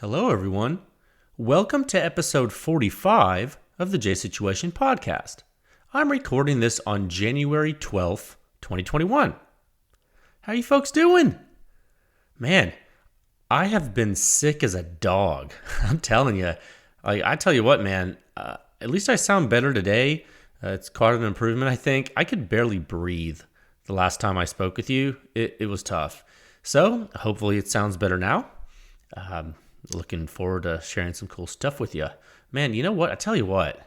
Hello, everyone. Welcome to episode 45 of the J Situation podcast. I'm recording this on January 12th, 2021. How you folks doing? Man, I have been sick as a dog. I'm telling you. I tell you what, man, at least I sound better today. It's quite an improvement, I think. I could barely breathe the last time I spoke with you. It was tough. So, hopefully it sounds better now. Looking forward to sharing some cool stuff with you. Man, you know what? I tell you what.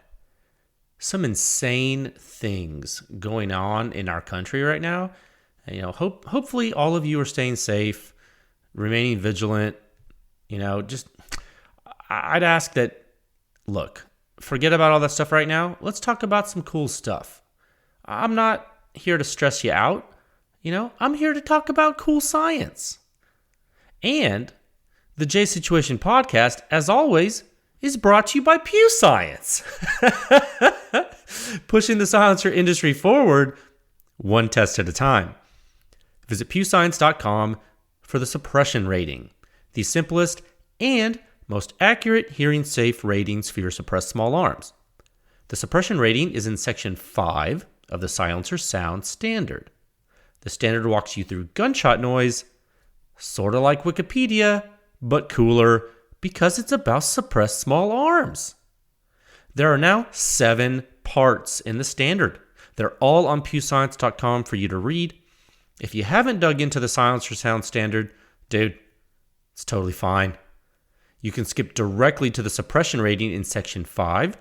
Some insane things going on in our country right now. You know, hopefully all of you are staying safe, remaining vigilant. You know, just I'd ask that, look, forget about all that stuff right now. Let's talk about some cool stuff. I'm not here to stress you out. You know, I'm here to talk about cool science. And the J Situation podcast, as always, is brought to you by PEW Science. Pushing the silencer industry forward one test at a time. Visit pewscience.com for the suppression rating, the simplest and most accurate hearing safe ratings for your suppressed small arms. The suppression rating is in section 5 of the Silencer Sound Standard. The standard walks you through gunshot noise, sort of like Wikipedia, but cooler because it's about suppressed small arms. There are now 7 parts in the standard. They're all on pewscience.com for you to read. If you haven't dug into the Silencer Sound Standard, dude, it's totally fine. You can skip directly to the suppression rating in section 5.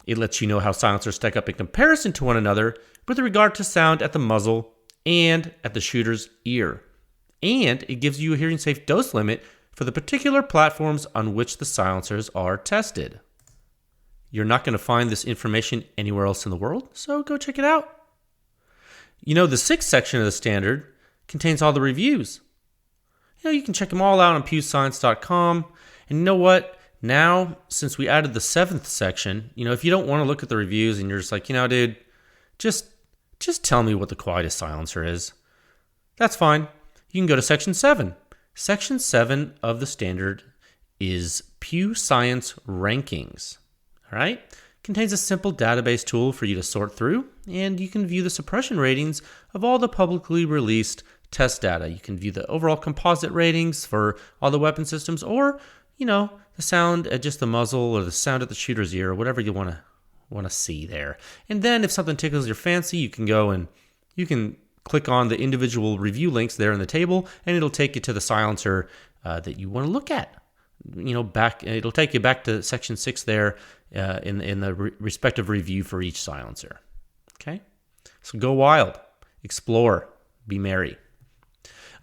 It lets you know how silencers stack up in comparison to one another with regard to sound at the muzzle and at the shooter's ear. And it gives you a hearing safe dose limit for the particular platforms on which the silencers are tested. You're not going to find this information anywhere else in the world, so go check it out. You know, the 6th section of the standard contains all the reviews. You know, you can check them all out on pewscience.com. And you know what? Now, since we added the 7th section, you know, if you don't want to look at the reviews and you're just like, you know, dude, just tell me what the quietest silencer is. That's fine. You can go to section 7. Section 7 of the standard is PEW Science Rankings. All right? Contains a simple database tool for you to sort through, and you can view the suppression ratings of all the publicly released test data. You can view the overall composite ratings for all the weapon systems, or, you know, the sound at just the muzzle or the sound at the shooter's ear, or whatever you want to see there. And then if something tickles your fancy, you can go and you can click on the individual review links there in the table, and it'll take you to the silencer that you want to look at. You know, it'll take you back to section 6 there in the respective review for each silencer. Okay, so go wild, explore, be merry.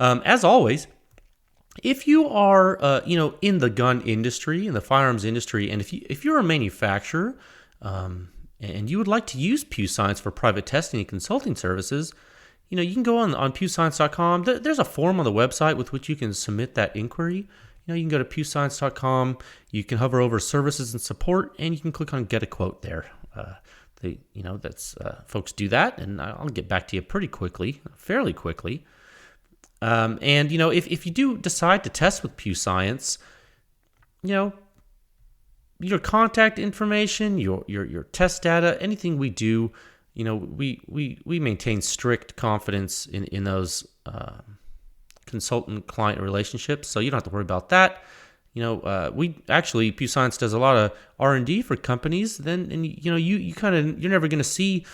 As always, if you are in the gun industry, in the firearms industry, and if you're a manufacturer and you would like to use PEW Science for private testing and consulting services, you know, you can go on pewscience.com. There's a form on the website with which you can submit that inquiry. You know, you can go to pewscience.com. You can hover over services and support, and you can click on get a quote there. Folks do that, and I'll get back to you fairly quickly. And you know, if you do decide to test with PEW Science, you know, your contact information, your test data, anything we do, you know, we maintain strict confidence in those consultant-client relationships, so you don't have to worry about that. You know, PEW Science does a lot of R&D for companies. You're never going to see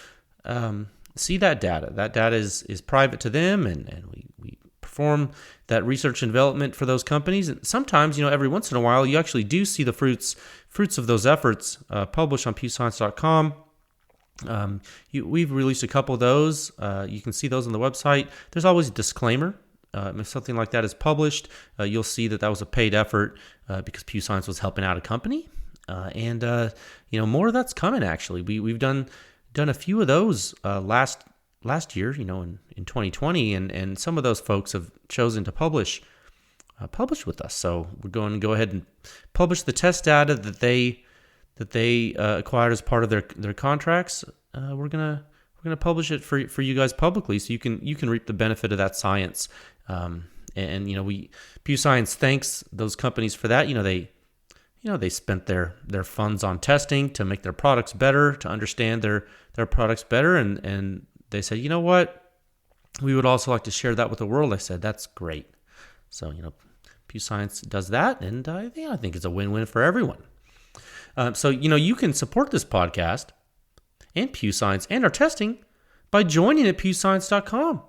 that data. That data is private to them, and we perform that research and development for those companies. And sometimes, you know, every once in a while, you actually do see the fruits of those efforts published on pewscience.com. We've released a couple of those. You can see those on the website. There's always a disclaimer. If something like that is published, you'll see that was a paid effort because PEW Science was helping out a company. And more of that's coming, actually. We've done a few of those last year, you know, in 2020, and some of those folks have chosen to publish with us. So we're going to go ahead and publish the test data that they acquired as part of their contracts. We're gonna publish it for you guys publicly, so you can reap the benefit of that science And PEW Science thanks those companies for that. They spent their funds on testing to make their products better, to understand their products better, and they said, you know what, we would also like to share that with the world. I said, that's great. So PEW Science does that, and I think it's a win-win for everyone. So you can support this podcast and PEW Science and our testing by joining at pewscience.com.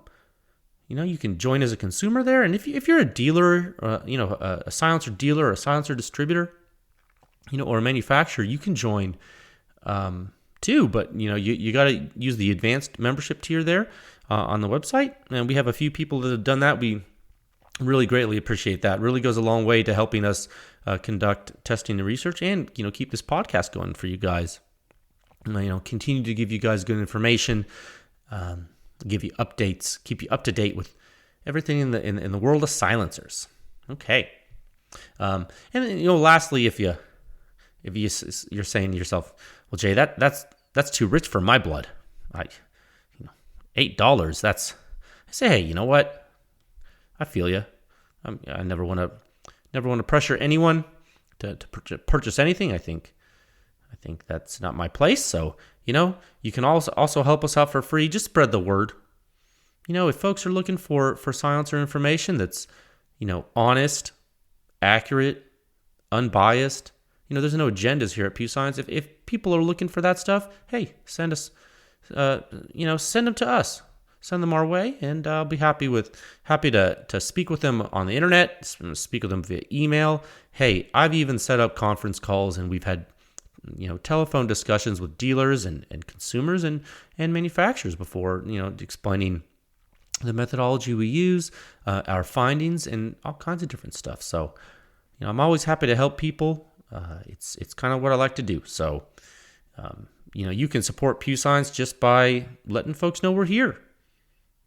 You can join as a consumer there, and if you're a dealer, a silencer dealer or a silencer distributor, or a manufacturer, you can join too. But you got to use the advanced membership tier there on the website, and we have a few people that have done that. We really greatly appreciate that. It really goes a long way to helping us conduct testing and research, and keep this podcast going for you guys. Continue to give you guys good information, give you updates, keep you up to date with everything in the world of silencers. Okay, and lastly, if you're saying to yourself, well, Jay, that's too rich for my blood. $8. I say, hey, you know what? I feel you. I never want to pressure anyone to purchase anything. I think that's not my place. So you can also help us out for free. Just spread the word. If folks are looking for silencer information that's honest, accurate, unbiased. There's no agendas here at PEW Science. If people are looking for that stuff, hey, send us, send them to us. Send them our way, and I'll be happy to speak with them on the internet, speak with them via email. Hey, I've even set up conference calls, and we've had telephone discussions with dealers and consumers and manufacturers before, explaining the methodology we use, our findings, and all kinds of different stuff. So, I'm always happy to help people. It's kind of what I like to do. So, you can support PEW Science just by letting folks know we're here.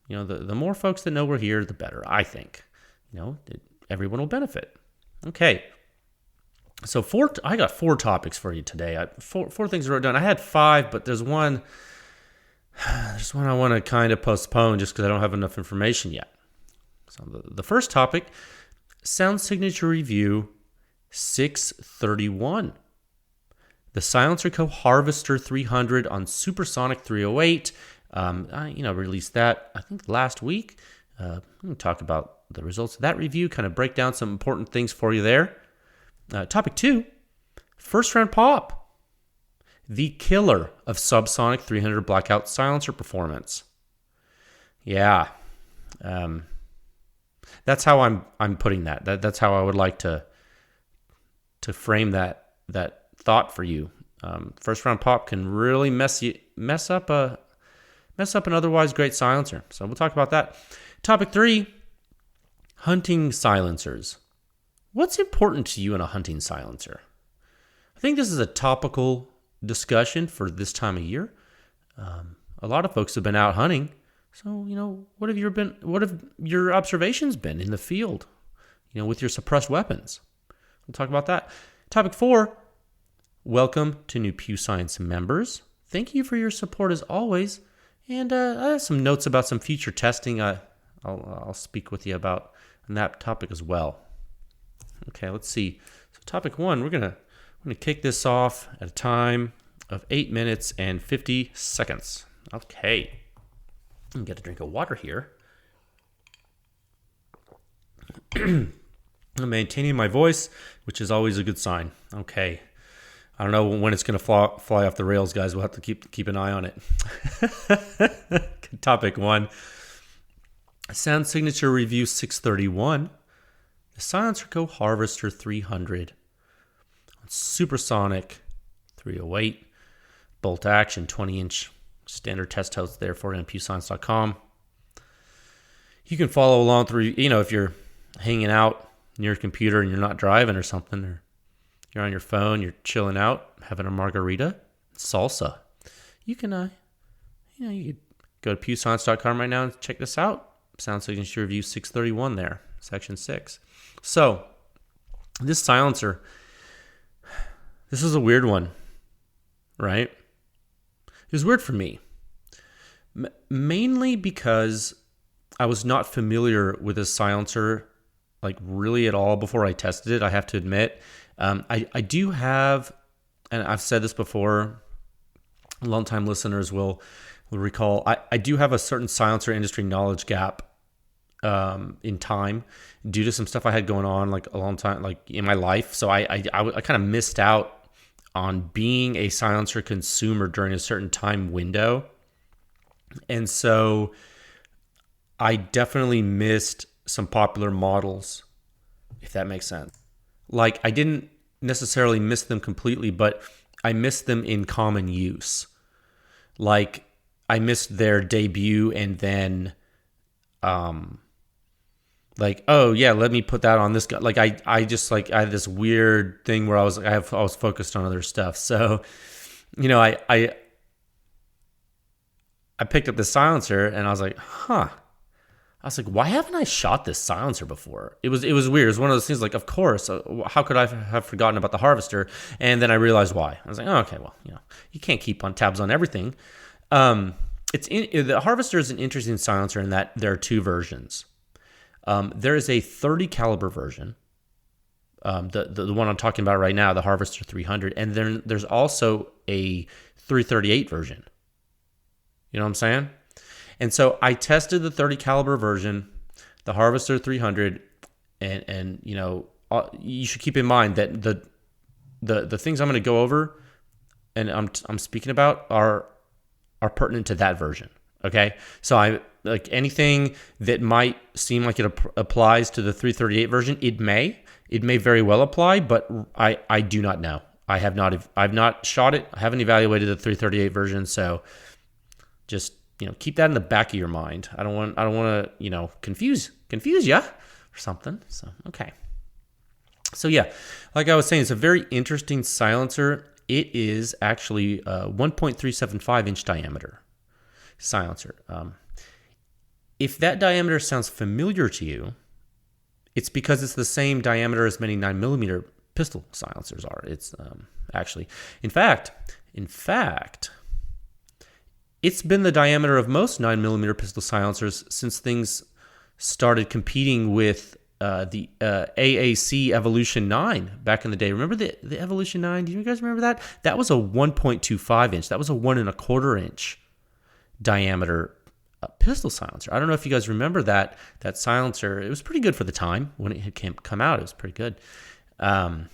The more folks that know we're here, the better, I think. Everyone will benefit. Okay. So I got 4 topics for you today. Four things I wrote down. I had 5, but there's one I want to kind of postpone just because I don't have enough information yet. So the first topic, Sound Signature Review 631. The SilencerCo Harvester 300 on Supersonic 308. I released that, I think, last week. I'm going to talk about the results of that review, kind of break down some important things for you there. Topic 2, first round pop. The killer of subsonic 300 blackout silencer performance. Yeah. That's how I'm putting that. That's how I would like to frame that thought for you. First round pop can really mess up an otherwise great silencer. So we'll talk about that. Topic 3, hunting silencers. What's important to you in a hunting silencer? I think this is a topical discussion for this time of year. A lot of folks have been out hunting. So, what have your observations been in the field, with your suppressed weapons? We'll talk about that. Topic 4, welcome to new PEW Science members. Thank you for your support as always. And I have some notes about some future testing I'll speak with you about on that topic as well. Okay, let's see. So topic 1, we're gonna kick this off at a time of 8 minutes and 50 seconds. Okay. I'm get a drink of water here. I'm maintaining my voice, which is always a good sign. Okay. I don't know when it's going to fly off the rails, guys. We'll have to keep an eye on it. Topic 1. Sound Signature Review 631. The SilencerCo Harvester 300 on Supersonic 308. Bolt action 20-inch standard test house there for pewscience.com. You can follow along through, if you're hanging out near a computer and you're not driving or something, or you're on your phone, you're chilling out, having a margarita, salsa. You can, you could go to pewscience.com right now and check this out. Sound Signature Review 631 there, section 6. So, this silencer, this is a weird one, right? It was weird for me, mainly because I was not familiar with this silencer like really at all before I tested it, I have to admit. I do have, and I've said this before, longtime listeners will recall, I do have a certain silencer industry knowledge gap in time due to some stuff I had going on like a long time, like in my life. So I kind of missed out on being a silencer consumer during a certain time window. And so I definitely missed some popular models, if that makes sense. Like I didn't necessarily miss them completely, but I missed them in common use. Like I missed their debut and then like, oh yeah, let me put that on this guy. Like I just like I had this weird thing where I was focused on other stuff. So, I picked up this silencer and I was like, I was like, why haven't I shot this silencer before? It was weird. It was one of those things like, of course, how could I have forgotten about the harvester? And then I realized why. I was like, oh, okay, well, you can't keep on tabs on everything. The harvester is an interesting silencer in that there are two versions. There is a 30 caliber version, the one I'm talking about right now, the Harvester 300, and then there's also a 338 version. You know what I'm saying? And so I tested the 30 caliber version, the Harvester 300, and you should keep in mind that the things I'm going to go over and I'm speaking about are pertinent to that version. Okay, so I like anything that might seem like it applies to the 338 version. It may very well apply, but I do not know. I've not shot it. I haven't evaluated the 338 version, so just keep that in the back of your mind. I don't want to confuse you or something. So okay. So yeah, like I was saying, it's a very interesting silencer. It is actually 1.375 inch diameter silencer. If that diameter sounds familiar to you, it's because it's the same diameter as many 9mm pistol silencers are. It's actually, in fact, it's been the diameter of most 9mm pistol silencers since things started competing with the AAC Evolution 9 back in the day. Remember the Evolution 9? Do you guys remember that? That was a 1.25 inch. That was a 1.25 inch diameter pistol silencer. I don't know if you guys remember that silencer. It was pretty good for the time when it had come out. It was pretty good. AAC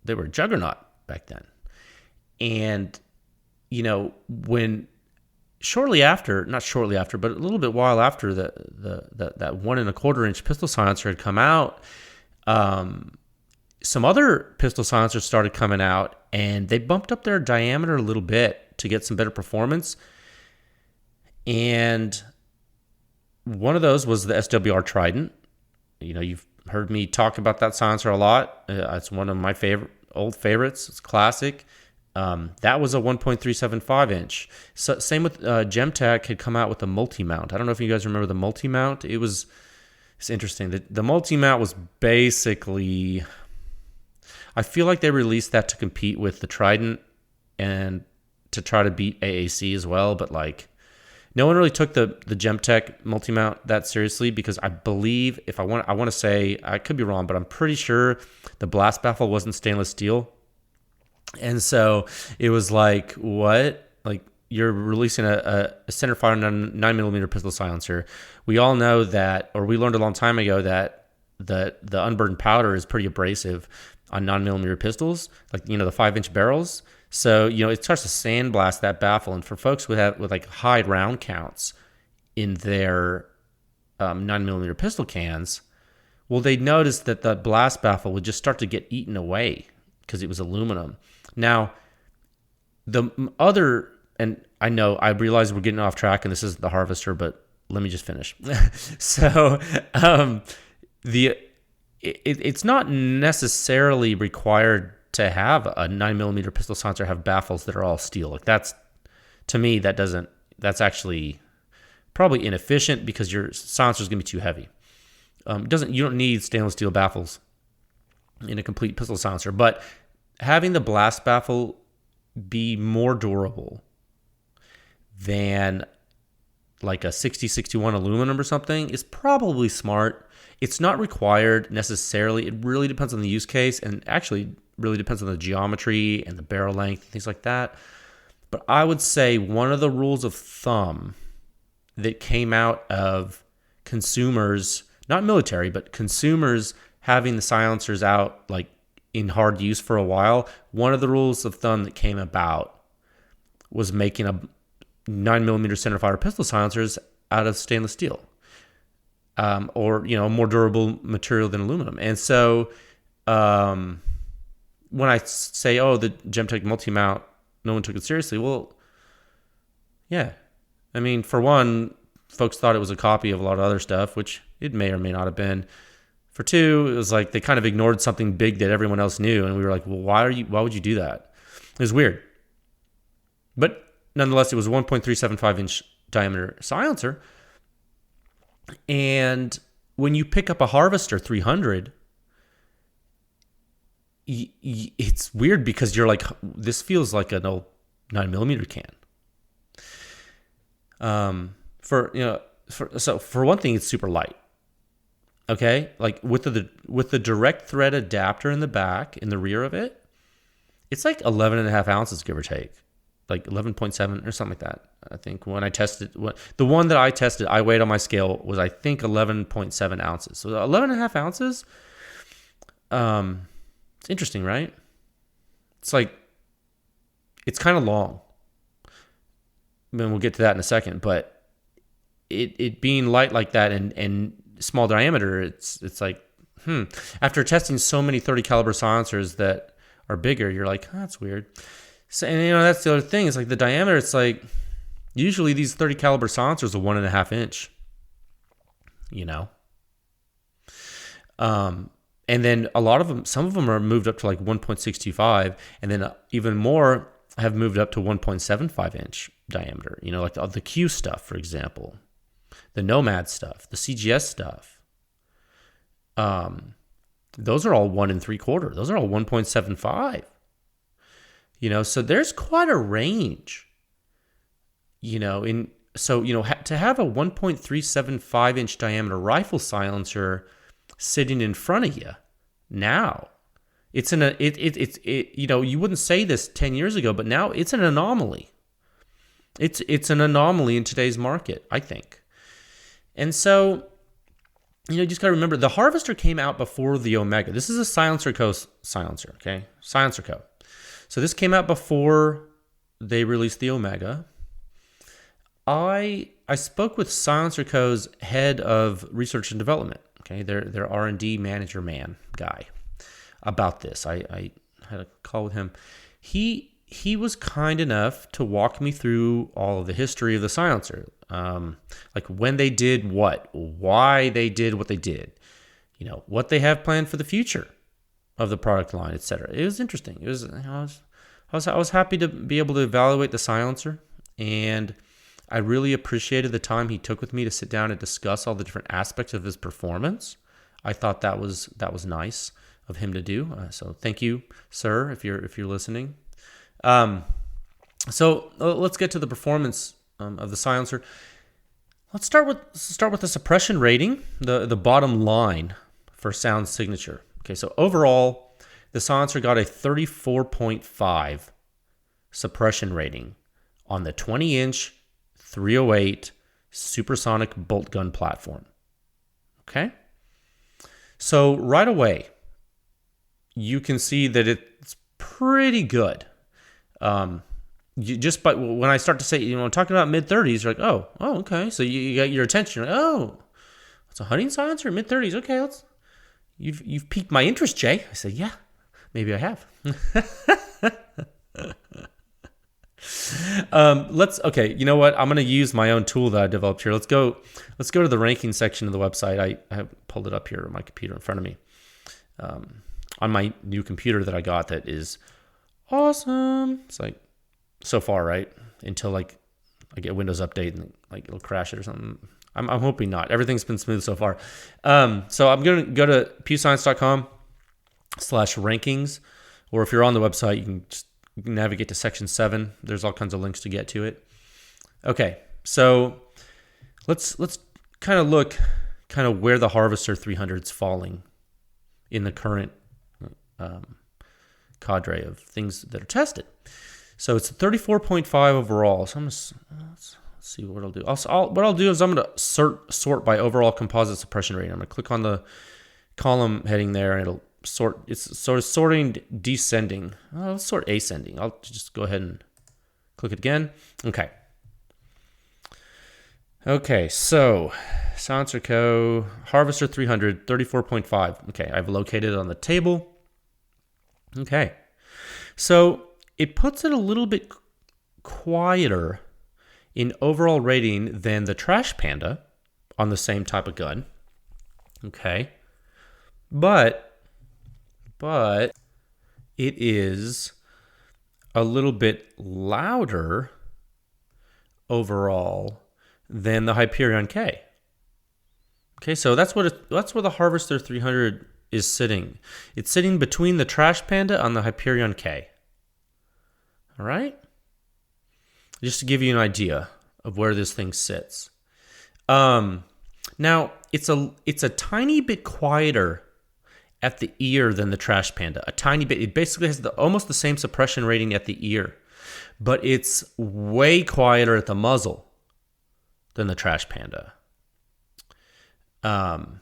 they were a juggernaut back then. And when not shortly after, but a little bit while after that 1.25 inch pistol silencer had come out, some other pistol silencers started coming out, and they bumped up their diameter a little bit to get some better performance. And one of those was the SWR Trident. You've heard me talk about that silencer a lot. It's one of my old favorites. It's classic. That was a 1.375 inch. So, same with Gemtech had come out with a multi-mount. I don't know if you guys remember the multi-mount. It's interesting. The multi-mount was basically, I feel like they released that to compete with the Trident and to try to beat AAC as well. But like, no one really took the Gemtech multi-mount that seriously, because I believe, I want to say, I could be wrong, but I'm pretty sure the blast baffle wasn't stainless steel. And so it was like, what? Like, you're releasing a centerfire 9mm pistol silencer. We all know that, or we learned a long time ago that the unburdened powder is pretty abrasive on 9mm pistols, like, the 5-inch barrels. So, it starts to sandblast that baffle. And for folks with like high round counts in their 9mm pistol cans, well, they noticed that the blast baffle would just start to get eaten away because it was aluminum. Now, the other, and I realize we're getting off track and this is the Harvester, but let me just finish. So, it's not necessarily required to have a 9mm pistol silencer have baffles that are all steel. Like, that's actually probably inefficient because your silencer is going to be too heavy. You don't need stainless steel baffles in a complete pistol silencer, but having the blast baffle be more durable than like a 6061 aluminum or something is probably smart. It's not required necessarily. It really depends on the use case, and actually really depends on the geometry and the barrel length, things like that. But I would say one of the rules of thumb that came out of consumers, not military, but consumers having the silencers out like in hard use for a while, one of the rules of thumb that came about was making a 9mm centerfire pistol silencers out of stainless steel, or more durable material than aluminum. And so when I say, the Gemtech multi-mount, no one took it seriously. Well, yeah. I mean, for one, folks thought it was a copy of a lot of other stuff, which it may or may not have been. For two, it was like they kind of ignored something big that everyone else knew, and we were like, well, why would you do that? It was weird. But nonetheless, it was a 1.375-inch diameter silencer. And when you pick up a Harvester 300, it's weird because you're like, this feels like an old 9mm can. For one thing, it's super light. Okay, like with the direct thread adapter in the back, in the rear of it, it's like 11.5 ounces, give or take, like 11.7 or something like that. I think when I tested, the one that I tested, I weighed on my scale was I think 11.7 ounces. So 11.5 ounces. It's interesting, right? It's like, it's kind of long. I mean, we'll get to that in a second, but it being light like that and small diameter, it's like, after testing so many 30 caliber silencers that are bigger, you're like, that's weird. So, and that's the other thing. It's like the diameter, it's like, usually these 30 caliber silencers are 1.5 inch, and then a lot of them, some of them are moved up to like 1.625, and then even more have moved up to 1.75 inch diameter. Like the Q stuff, for example, the Nomad stuff, the CGS stuff. Those are all 1 3/4. Those are all 1.75. So there's quite a range. To have a 1.375 inch diameter rifle silencer sitting in front of you now, you wouldn't say this 10 years ago, but now it's an anomaly. It's an anomaly in today's market, I think. And so, you just got to remember, the Harvester came out before the Omega. This is a SilencerCo silencer, okay? SilencerCo. So this came out before they released the Omega. I spoke with SilencerCo's head of research and development, okay, their R&D manager guy, about this. I had a call with him. He was kind enough to walk me through all of the history of the silencer, like when they did what, why they did what they did, what they have planned for the future of the product line, etc. It was interesting. It was I was happy to be able to evaluate the silencer, and I really appreciated the time he took with me to sit down and discuss all the different aspects of his performance. I thought that was nice of him to do. So thank you, sir, if you're listening. So let's get to the performance of the silencer. Let's start with the suppression rating, the bottom line for sound signature. Okay, so overall, the silencer got a 34.5 suppression rating on the 20-inch 308 supersonic bolt gun platform. Okay? So right away, you can see that it's pretty good. But when I start to say, talking about mid-30s, you're like, oh, okay. So you got your attention. You're like, oh, it's a hunting silencer, mid-30s. Okay, you've piqued my interest, Jay. I said, yeah, maybe I have. Okay, you know what? I'm going to use my own tool that I developed here. Let's go to the ranking section of the website. I have pulled it up here on my computer in front of me. On my new computer that I got that is awesome. It's like, so far, right? Until like I get a Windows update and like it'll crash it or something. I'm hoping not. Everything's been smooth so far. So I'm going to go to pewscience.com/rankings, or if you're on the website, you can just navigate to section 7. There's all kinds of links to get to it. Okay, so Let's kind of look where the Harvester 300 is falling in the current cadre of things that are tested. So it's a 34.5 overall. So let's see what I'll do. What I'll do is I'm going to sort by overall composite suppression rating. I'm going to click on the column heading there, and it'll sort. It's sort of sorting descending. Let's sort ascending. I'll just go ahead and click it again. Okay, so SilencerCo Harvester 300, 34.5. Okay, I've located it on the table. Okay, so it puts it a little bit quieter in overall rating than the Trash Panda on the same type of gun. Okay, but it is a little bit louder overall than the Hyperion K. Okay, so that's where the Harvester 300 is sitting. It's sitting between the Trash Panda and the Hyperion K. All right? Just to give you an idea of where this thing sits. Now, it's a tiny bit quieter at the ear than the Trash Panda. A tiny bit. It basically has almost the same suppression rating at the ear, but it's way quieter at the muzzle than the Trash Panda. And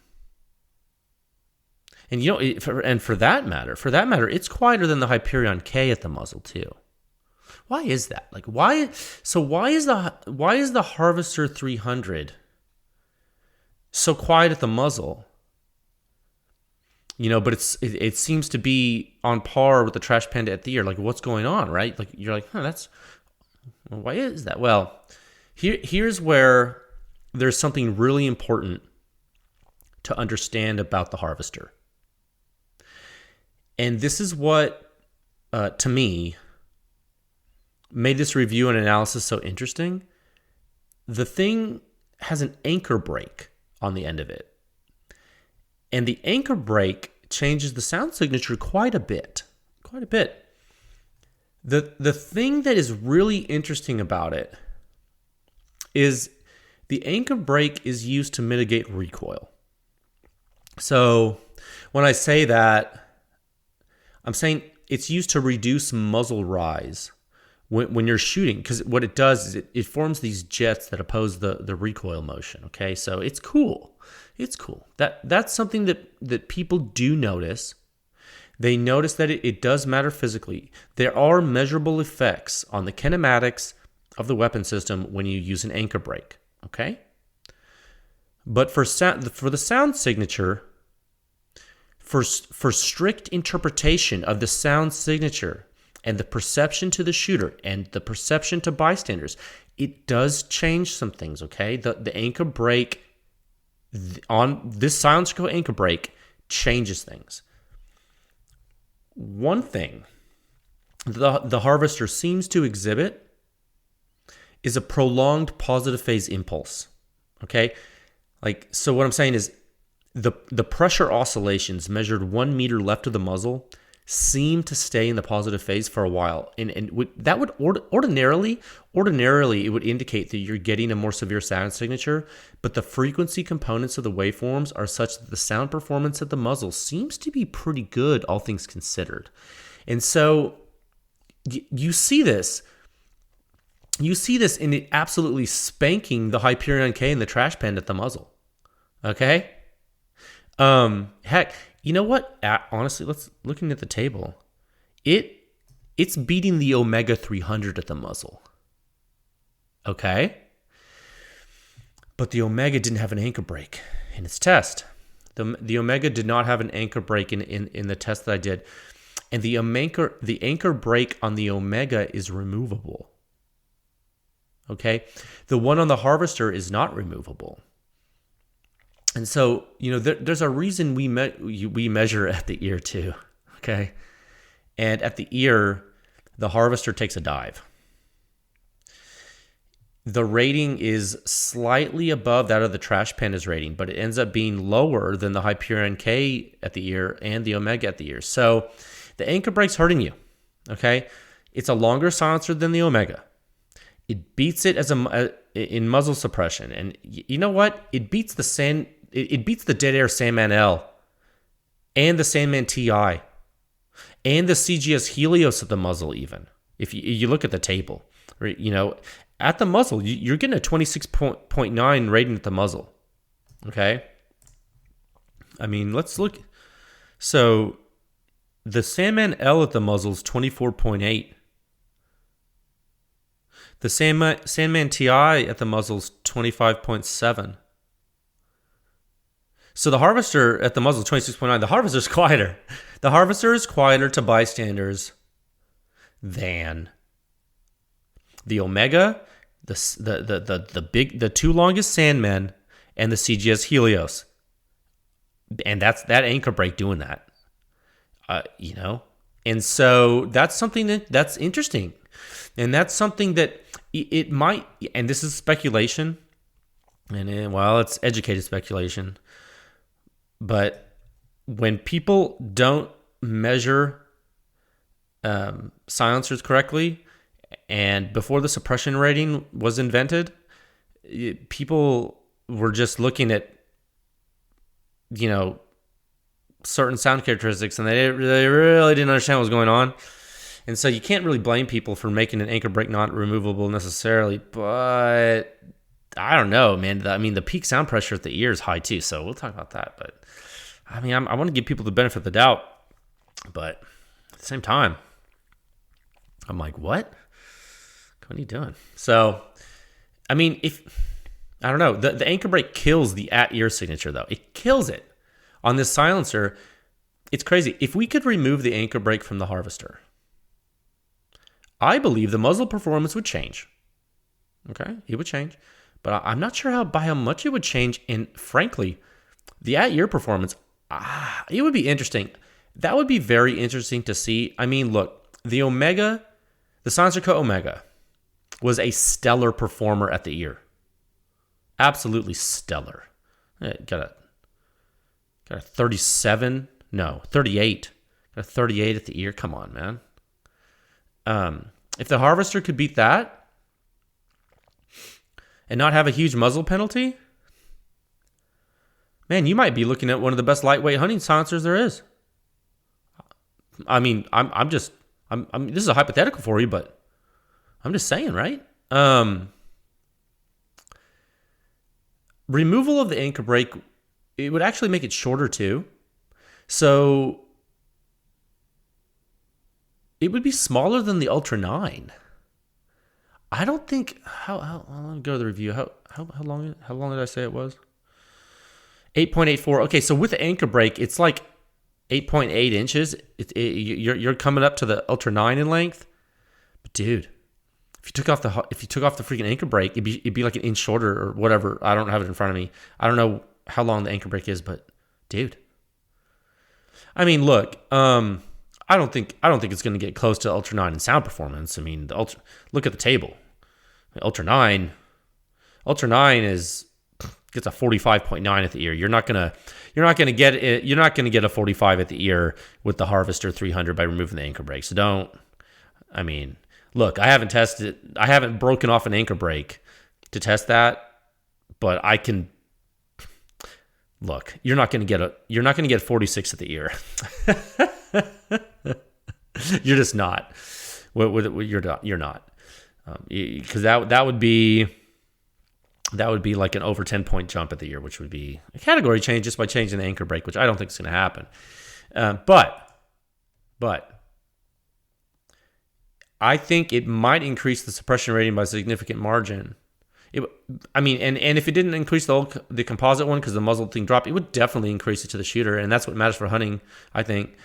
for that matter, it's quieter than the Hyperion K at the muzzle too. Why is that? Why is the Harvester 300 so quiet at the muzzle? But it seems to be on par with the Trash Panda at the ear. What's going on, right? You're why is that? Well, here's where there's something really important to understand about the Harvester. And this is what, to me, made this review and analysis so interesting. The thing has an anchor brake on the end of it. And the anchor brake changes the sound signature quite a bit. The thing that is really interesting about it is the anchor brake is used to mitigate recoil. So when I say that, I'm saying it's used to reduce muzzle rise when you're shooting, because what it does is it forms these jets that oppose the recoil motion. Okay, so it's cool. That's something that people do notice. They notice that it does matter physically. There are measurable effects on the kinematics of the weapon system when you use an anchor brake. Okay, but for the sound signature, for strict interpretation of the sound signature and the perception to the shooter and the perception to bystanders, it does change some things. Okay, the anchor brake on this SilencerCo anchor brake changes things. One thing the Harvester seems to exhibit is a prolonged positive phase impulse. Okay, so what I'm saying is the pressure oscillations measured 1 meter left of the muzzle seem to stay in the positive phase for a while, and that would ordinarily it would indicate that you're getting a more severe sound signature, but the frequency components of the waveforms are such that the sound performance at the muzzle seems to be pretty good, all things considered. And so you see this in it absolutely spanking the Hyperion K and the Trash Panda at the muzzle. Okay? Heck, you know what? Honestly, looking at the table, it's beating the Omega 300 at the muzzle. Okay? But the Omega didn't have an anchor brake in its test. The Omega did not have an anchor brake in the test that I did. And the anchor brake on the Omega is removable. Okay? The one on the Harvester is not removable. And so, there's a reason we measure at the ear too, okay? And at the ear, the Harvester takes a dive. The rating is slightly above that of the Trash Panda's rating, but it ends up being lower than the Hyperion K at the ear and the Omega at the ear. So the anchor brake's hurting you, okay? It's a longer silencer than the Omega. It beats it in muzzle suppression. And you know what? It beats it beats the Dead Air Sandman L and the Sandman TI and the CGS Helios at the muzzle even. If you look at the table, right, at the muzzle, you're getting a 26.9 rating at the muzzle. Okay? I mean, let's look. So the Sandman L at the muzzle is 24.8. The Sandman TI at the muzzle is 25.7. So the Harvester at the muzzle is 26.9. The Harvester is quieter. The Harvester is quieter to bystanders than the Omega, the two longest Sandmen, and the CGS Helios. And that's that anchor brake doing that. And so that's something that's interesting. And that's something that it might, and this is speculation, and it's educated speculation, but when people don't measure silencers correctly, and before the suppression rating was invented, people were just looking at, certain sound characteristics, and they really didn't understand what was going on. And so you can't really blame people for making an anchor brake not removable necessarily, but I don't know, man. The peak sound pressure at the ear is high too, so we'll talk about that. But I want to give people the benefit of the doubt, but at the same time, I'm like, what are you doing? So, I don't know. The anchor brake kills the at-ear signature, though. It kills it. On this silencer, it's crazy. If we could remove the anchor brake from the Harvester, I believe the muzzle performance would change. Okay? It would change. But I'm not sure by how much it would change. And frankly, the at-ear performance, it would be interesting. That would be very interesting to see. Look, the Omega, the SilencerCo Omega, was a stellar performer at the ear. Absolutely stellar. Got a 38. Got a 38 at the ear. Come on, man. If the Harvester could beat that and not have a huge muzzle penalty, man, you might be looking at one of the best lightweight hunting silencers there is. This is a hypothetical for you, but I'm just saying, right? Removal of the anchor brake, it would actually make it shorter too. So it would be smaller than the Ultra 9. I don't think how long go to the review. How long did I say it was? 8.84. Okay, so with the anchor brake, it's like 8.8 inches. You're coming up to the Ultra 9 in length. But dude, if you took off the freaking anchor brake, it'd be like an inch shorter or whatever. I don't have it in front of me. I don't know how long the anchor brake is, but dude. Look, I don't think it's going to get close to Ultra 9 in sound performance. Look at the table. Ultra 9 gets a 45.9 at the ear. You're not going to get a 45 at the ear with the Harvester 300 by removing the anchor brake. So look, I haven't broken off an anchor brake to test that, but I can look, you're not going to get 46 at the ear. You're just not. You're not. Because that would be like an over 10-point jump at the ear, which would be a category change just by changing the anchor brake, which I don't think is going to happen. But I think it might increase the suppression rating by a significant margin. And if it didn't increase the composite one because the muzzle thing dropped, it would definitely increase it to the shooter, and that's what matters for hunting, I think.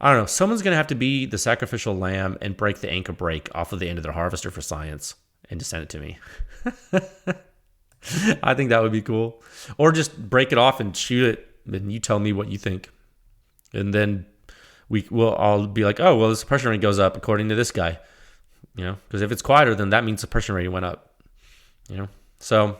I don't know. Someone's going to have to be the sacrificial lamb and break the anchor brake off of the end of their Harvester for science and just send it to me. I think that would be cool. Or just break it off and shoot it, and you tell me what you think. And then we'll all be like, oh, well, the suppression rate goes up according to this guy. Because if it's quieter, then that means suppression rate went up. So,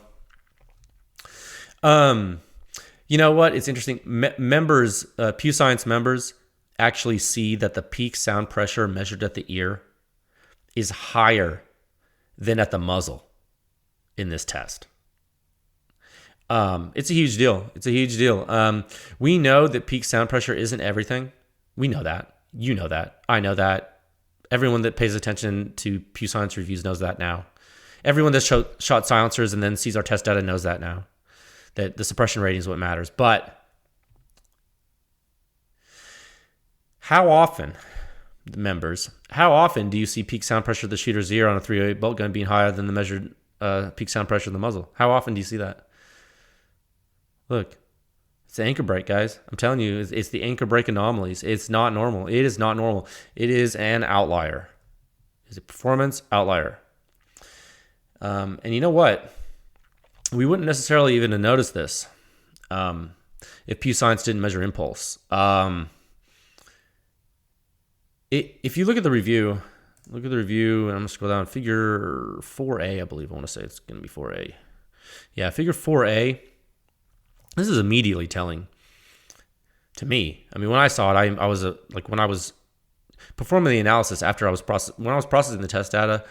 you know what? It's interesting. Members, PEW Science members, actually see that the peak sound pressure measured at the ear is higher than at the muzzle in this test. It's a huge deal. It's a huge deal. We know that peak sound pressure isn't everything. We know that. You know that. I know that. Everyone that pays attention to PEW Science reviews knows that now. Everyone that shot silencers and then sees our test data knows that now. That the suppression rating is what matters. But how often, members, how often do you see peak sound pressure of the shooter's ear on a .308 bolt gun being higher than the measured peak sound pressure of the muzzle? How often do you see that? Look, it's the anchor brake, guys. I'm telling you, it's the anchor brake anomalies. It's not normal. It is not normal. It is an outlier. It's a performance outlier. And you know what? We wouldn't necessarily even have noticed this if PEW Science didn't measure impulse. If you look at the review, and I'm going to scroll down, figure 4A, I believe I want to say it's going to be 4A. Yeah, figure 4A. This is immediately telling to me. I mean, when I saw it, I was when I was performing the analysis after when I was processing the test data,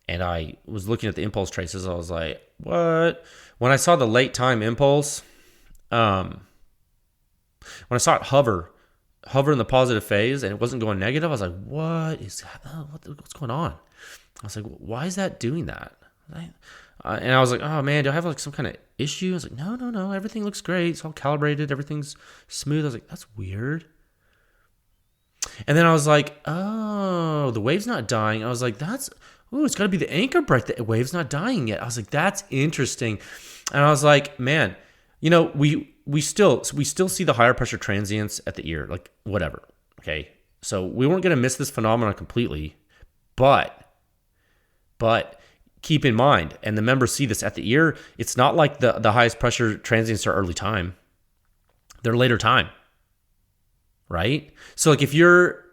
and I was looking at the impulse traces, I was like, what? When I saw the late time impulse, when I saw it hover in the positive phase and it wasn't going negative, I was like, what's going on? I was like, why is that doing that? And I was like, oh man, do I have like some kind of issue? I was like, no, everything looks great. It's all calibrated. Everything's smooth. I was like, that's weird. And then I was like, oh, the wave's not dying. I was like, it's got to be the anchor brake. The wave's not dying yet. I was like, that's interesting. And I was like, man, we still see the higher pressure transients at the ear, like whatever. Okay. So we weren't going to miss this phenomenon completely, but keep in mind, and the members see this at the ear, it's not like the highest pressure transients are early time. They're later time. Right? So like if you're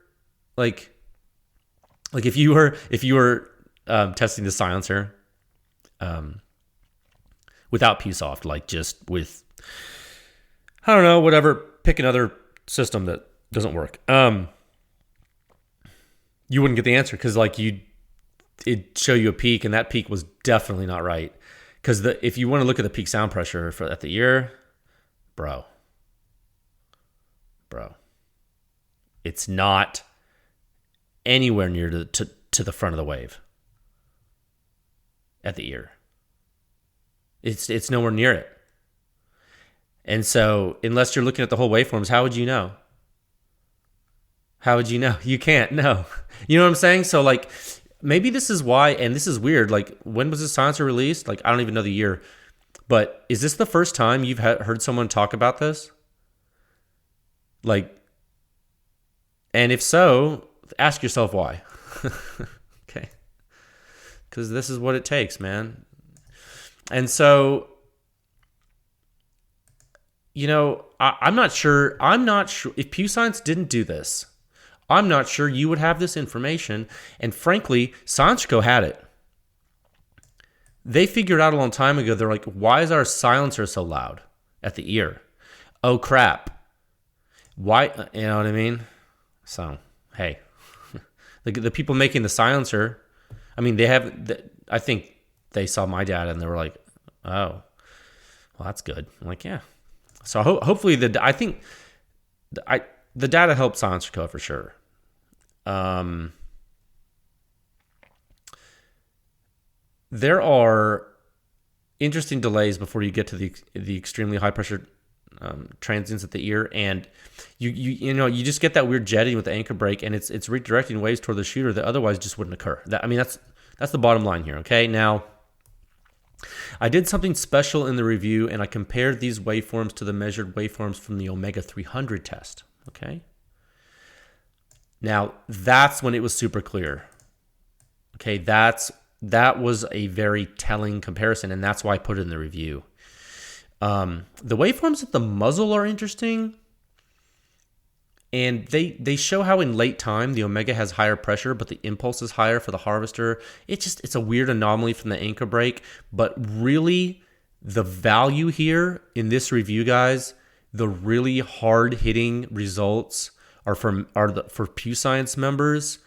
if you were testing the silencer without PewSoft, like just with, I don't know, whatever, pick another system that doesn't work. You wouldn't get the answer because it'd show you a peak, and that peak was definitely not right. Because if you want to look at the peak sound pressure at the ear, bro, it's not anywhere near to the front of the wave at the ear. It's nowhere near it. And so unless you're looking at the whole waveforms, how would you know? How would you know? You can't know. You know what I'm saying? So like maybe this is why, and this is weird, like when was this silencer released? Like I don't even know the year. But is this the first time you've heard someone talk about this? Like, and if so, ask yourself why. Okay. Because this is what it takes, man. And so, I'm not sure if PEW Science didn't do this, I'm not sure you would have this information. And frankly, SilencerCo had it. They figured out a long time ago, they're like, why is our silencer so loud at the ear? Oh, crap. Why? You know what I mean? So, hey, the people making the silencer, I mean, I think they saw my data and they were like, oh, well, that's good. I'm like, yeah. So hopefully the data helped SilencerCo for sure. There are interesting delays before you get to the extremely high pressure transients at the ear, and you just get that weird jetting with the anchor brake, and it's redirecting waves toward the shooter that otherwise just wouldn't occur. That's the bottom line here. Okay, now I did something special in the review, and I compared these waveforms to the measured waveforms from the Omega 300 test. Okay, now that's when it was super clear. Okay, that was a very telling comparison, and that's why I put it in the review. The waveforms at the muzzle are interesting, and they show how in late time the Omega has higher pressure, but the impulse is higher for the harvester. It's a weird anomaly from the anchor brake, but really the value here in this review, guys, the really hard hitting results are for PEW Science members.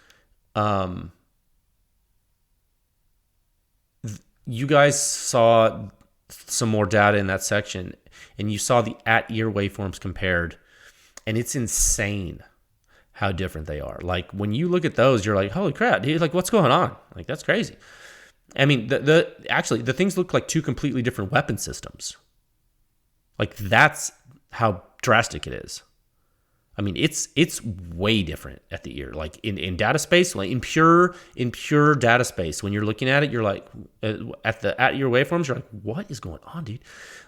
you guys saw some more data in that section, and you saw the at-ear waveforms compared, and it's insane how different they are. Like, when you look at those, you're like, holy crap, dude, like, what's going on? Like, that's crazy. I mean, actually, the things look like two completely different weapon systems. Like, that's how drastic it is. I mean, it's way different at the ear. Like, in data space, like in pure data space, when you're looking at it, you're like, at ear waveforms, you're like, what is going on, dude?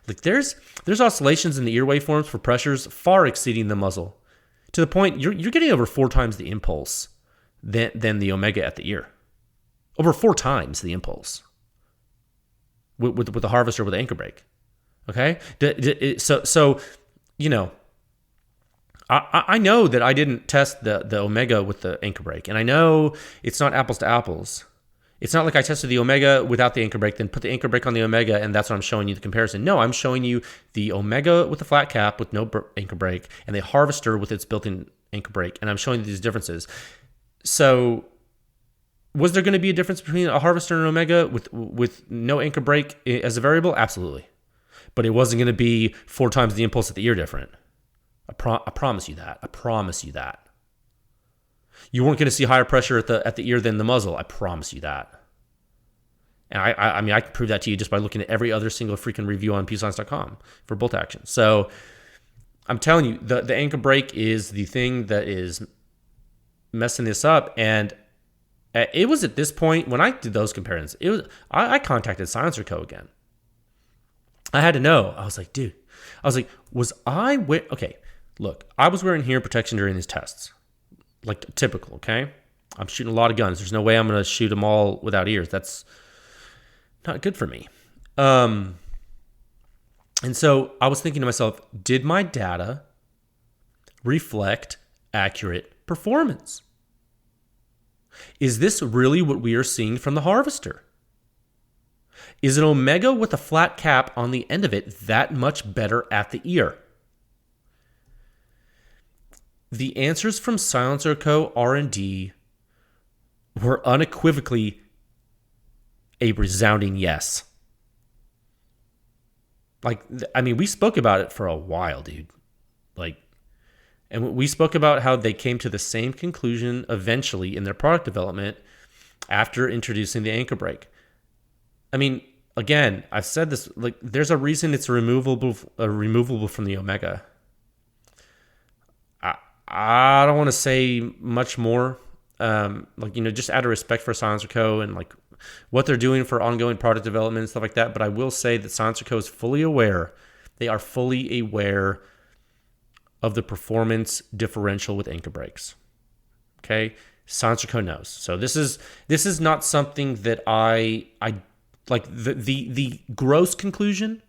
Like, there's oscillations in the ear waveforms for pressures far exceeding the muzzle, to the point you're getting over 4 times the impulse than the omega at the ear. Over 4 times the impulse with the harvester with the anchor brake. Okay, so you know, I know that I didn't test the omega with the anchor brake, and I know it's not apples to apples. It's not like I tested the omega without the anchor brake, then put the anchor brake on the omega, and that's what I'm showing you the comparison. No, I'm showing you the omega with the flat cap with no anchor brake, and the harvester with its built-in anchor brake, and I'm showing you these differences. So, was there going to be a difference between a harvester and an omega with no anchor brake as a variable? Absolutely. But it wasn't going to be 4 times the impulse at the ear different. I promise you that. I promise you that. You weren't going to see higher pressure at the ear than the muzzle. I promise you that. And I mean, I can prove that to you just by looking at every other single freaking review on PEWscience.com for bolt action. So I'm telling you, the anchor brake is the thing that is messing this up. And it was at this point when I did those comparisons, I contacted SilencerCo again. I had to know. I was like, dude, okay, look, I was wearing hearing protection during these tests. Like, typical, okay? I'm shooting a lot of guns. There's no way I'm going to shoot them all without ears. That's not good for me. And so I was thinking to myself, did my data reflect accurate performance? Is this really what we are seeing from the harvester? Is an omega with a flat cap on the end of it that much better at the ear? The answers from SilencerCo R&D were unequivocally a resounding yes. Like, I mean, we spoke about it for a while, dude. Like, and we spoke about how they came to the same conclusion eventually in their product development after introducing the anchor brake. I mean, again, I've said this, like, there's a reason it's removable from the omega. I don't want to say much more, just out of respect for SilencerCo and like what they're doing for ongoing product development and stuff like that. But I will say that SilencerCo is fully aware. They are fully aware of the performance differential with anchor brakes. Okay, SilencerCo knows. So this is not something that I like. The gross conclusion,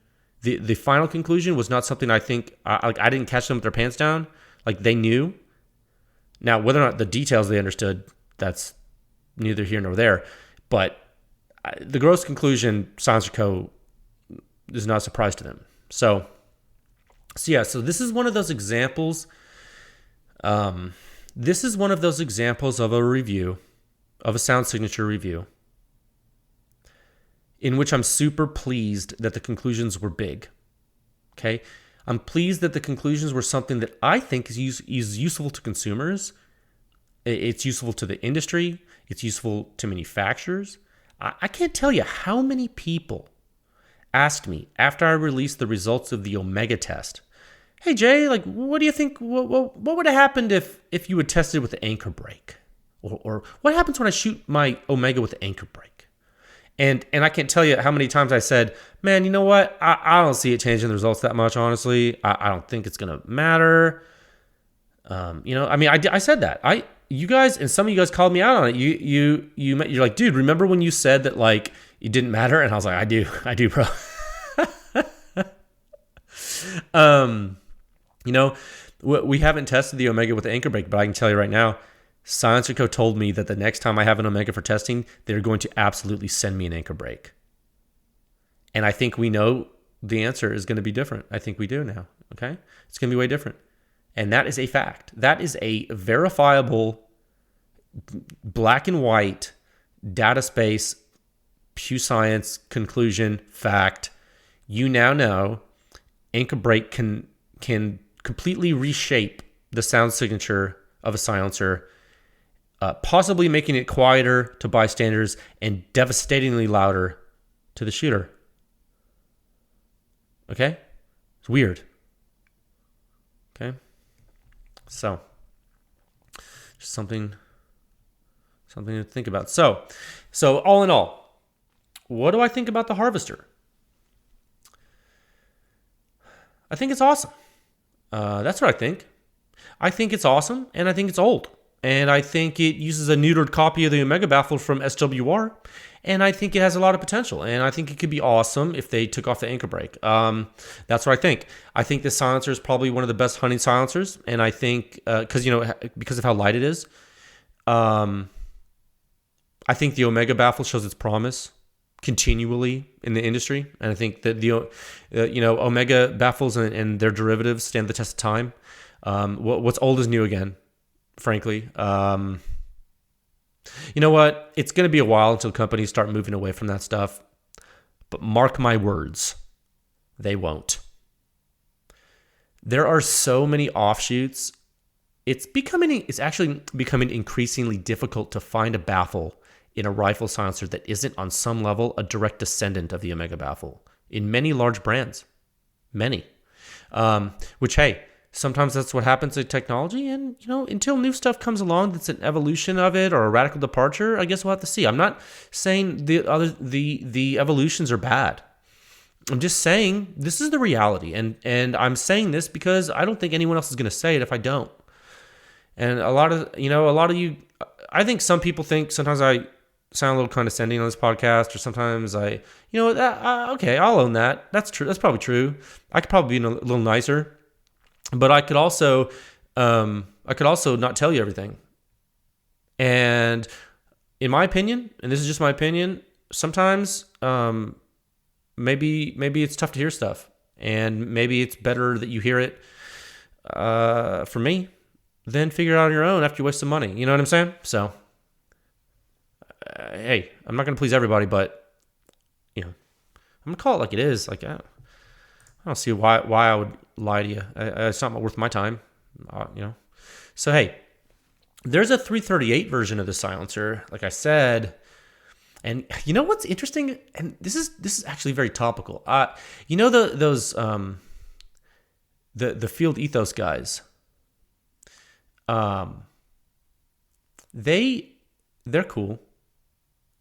the final conclusion was not something I think I didn't catch them with their pants down. Like, they knew. Now, whether or not the details they understood, that's neither here nor there. But the gross conclusion, SilencerCo, is not a surprise to them. So this is one of those examples. This is one of those examples of a review, of a sound signature review, in which I'm super pleased that the conclusions were big. Okay? I'm pleased that the conclusions were something that I think is useful to consumers. It's useful to the industry. It's useful to manufacturers. I can't tell you how many people asked me after I released the results of the Omega test, hey, Jay, like, what do you think? What would have happened if you had tested with the anchor brake? Or what happens when I shoot my Omega with the anchor brake? And I can't tell you how many times I said, man, you know what? I don't see it changing the results that much, honestly. I don't think it's going to matter. I said that. You guys, and some of you guys called me out on it. You're like, dude, remember when you said that, like, it didn't matter? And I was like, I do, bro. We haven't tested the Omega with the anchor brake, but I can tell you right now, SilencerCo told me that the next time I have an Omega for testing, they're going to absolutely send me an anchor brake. And I think we know the answer is going to be different. I think we do now, okay? It's going to be way different. And that is a fact. That is a verifiable, black and white, data space, PEW Science conclusion, fact. You now know anchor brake can completely reshape the sound signature of a silencer, possibly making it quieter to bystanders and devastatingly louder to the shooter. Okay? It's weird. Okay? So, just something to think about. So all in all, what do I think about the Harvester? I think it's awesome. That's what I think. I think it's awesome, and I think it's old. And I think it uses a neutered copy of the Omega baffle from SWR, and I think it has a lot of potential. And I think it could be awesome if they took off the anchor brake. That's what I think. I think this silencer is probably one of the best hunting silencers, and I think because of how light it is. I think the Omega baffle shows its promise continually in the industry, and I think that the Omega baffles and their derivatives stand the test of time. What's old is new again, frankly. You know what? It's going to be a while until companies start moving away from that stuff, but mark my words, they won't. There are so many offshoots. It's actually becoming increasingly difficult to find a baffle in a rifle silencer that isn't on some level a direct descendant of the Omega baffle in many large brands. Many. Which, hey, sometimes that's what happens to technology, and until new stuff comes along that's an evolution of it or a radical departure, I guess we'll have to see. I'm not saying the evolutions are bad. I'm just saying this is the reality, and I'm saying this because I don't think anyone else is going to say it if I don't. And a lot of you, I think some people think sometimes I sound a little condescending on this podcast, or sometimes okay, I'll own that. That's true. That's probably true. I could probably be a little nicer. But I could also not tell you everything. And in my opinion, and this is just my opinion, sometimes maybe it's tough to hear stuff, and maybe it's better that you hear it from me than figure it out on your own after you waste some money. You know what I'm saying? So, hey, I'm not going to please everybody, but I'm gonna call it like it is. Like I don't see why I would lie to you. It's not worth my time, So hey, there's a 338 version of the silencer, like I said, and you know what's interesting, and this is actually very topical. Those the Field Ethos guys, they're cool.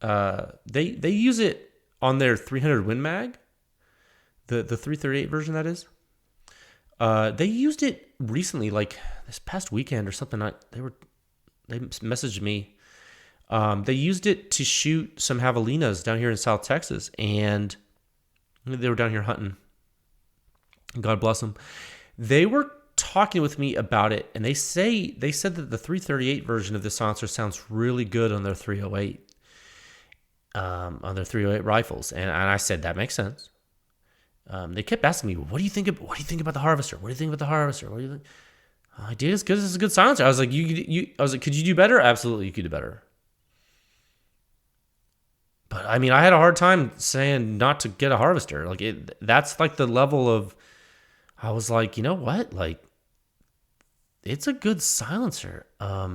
They use it on their 300 Win Mag, the 338 version, that is. They used it recently, like this past weekend or something. They messaged me. They used it to shoot some javelinas down here in South Texas, and they were down here hunting. God bless them. They were talking with me about it, and they said that the 338 version of the silencer sounds really good on their 308. On their 308 rifles, and I said that makes sense. They kept asking me, "What do you think about the Harvester? What do you think about the Harvester? What do you think?" I did as good as a good silencer. I was like, could you do better? Absolutely, you could do better. But I mean, I had a hard time saying not to get a Harvester. Like that's like the level of. I was like, you know what? Like, it's a good silencer. I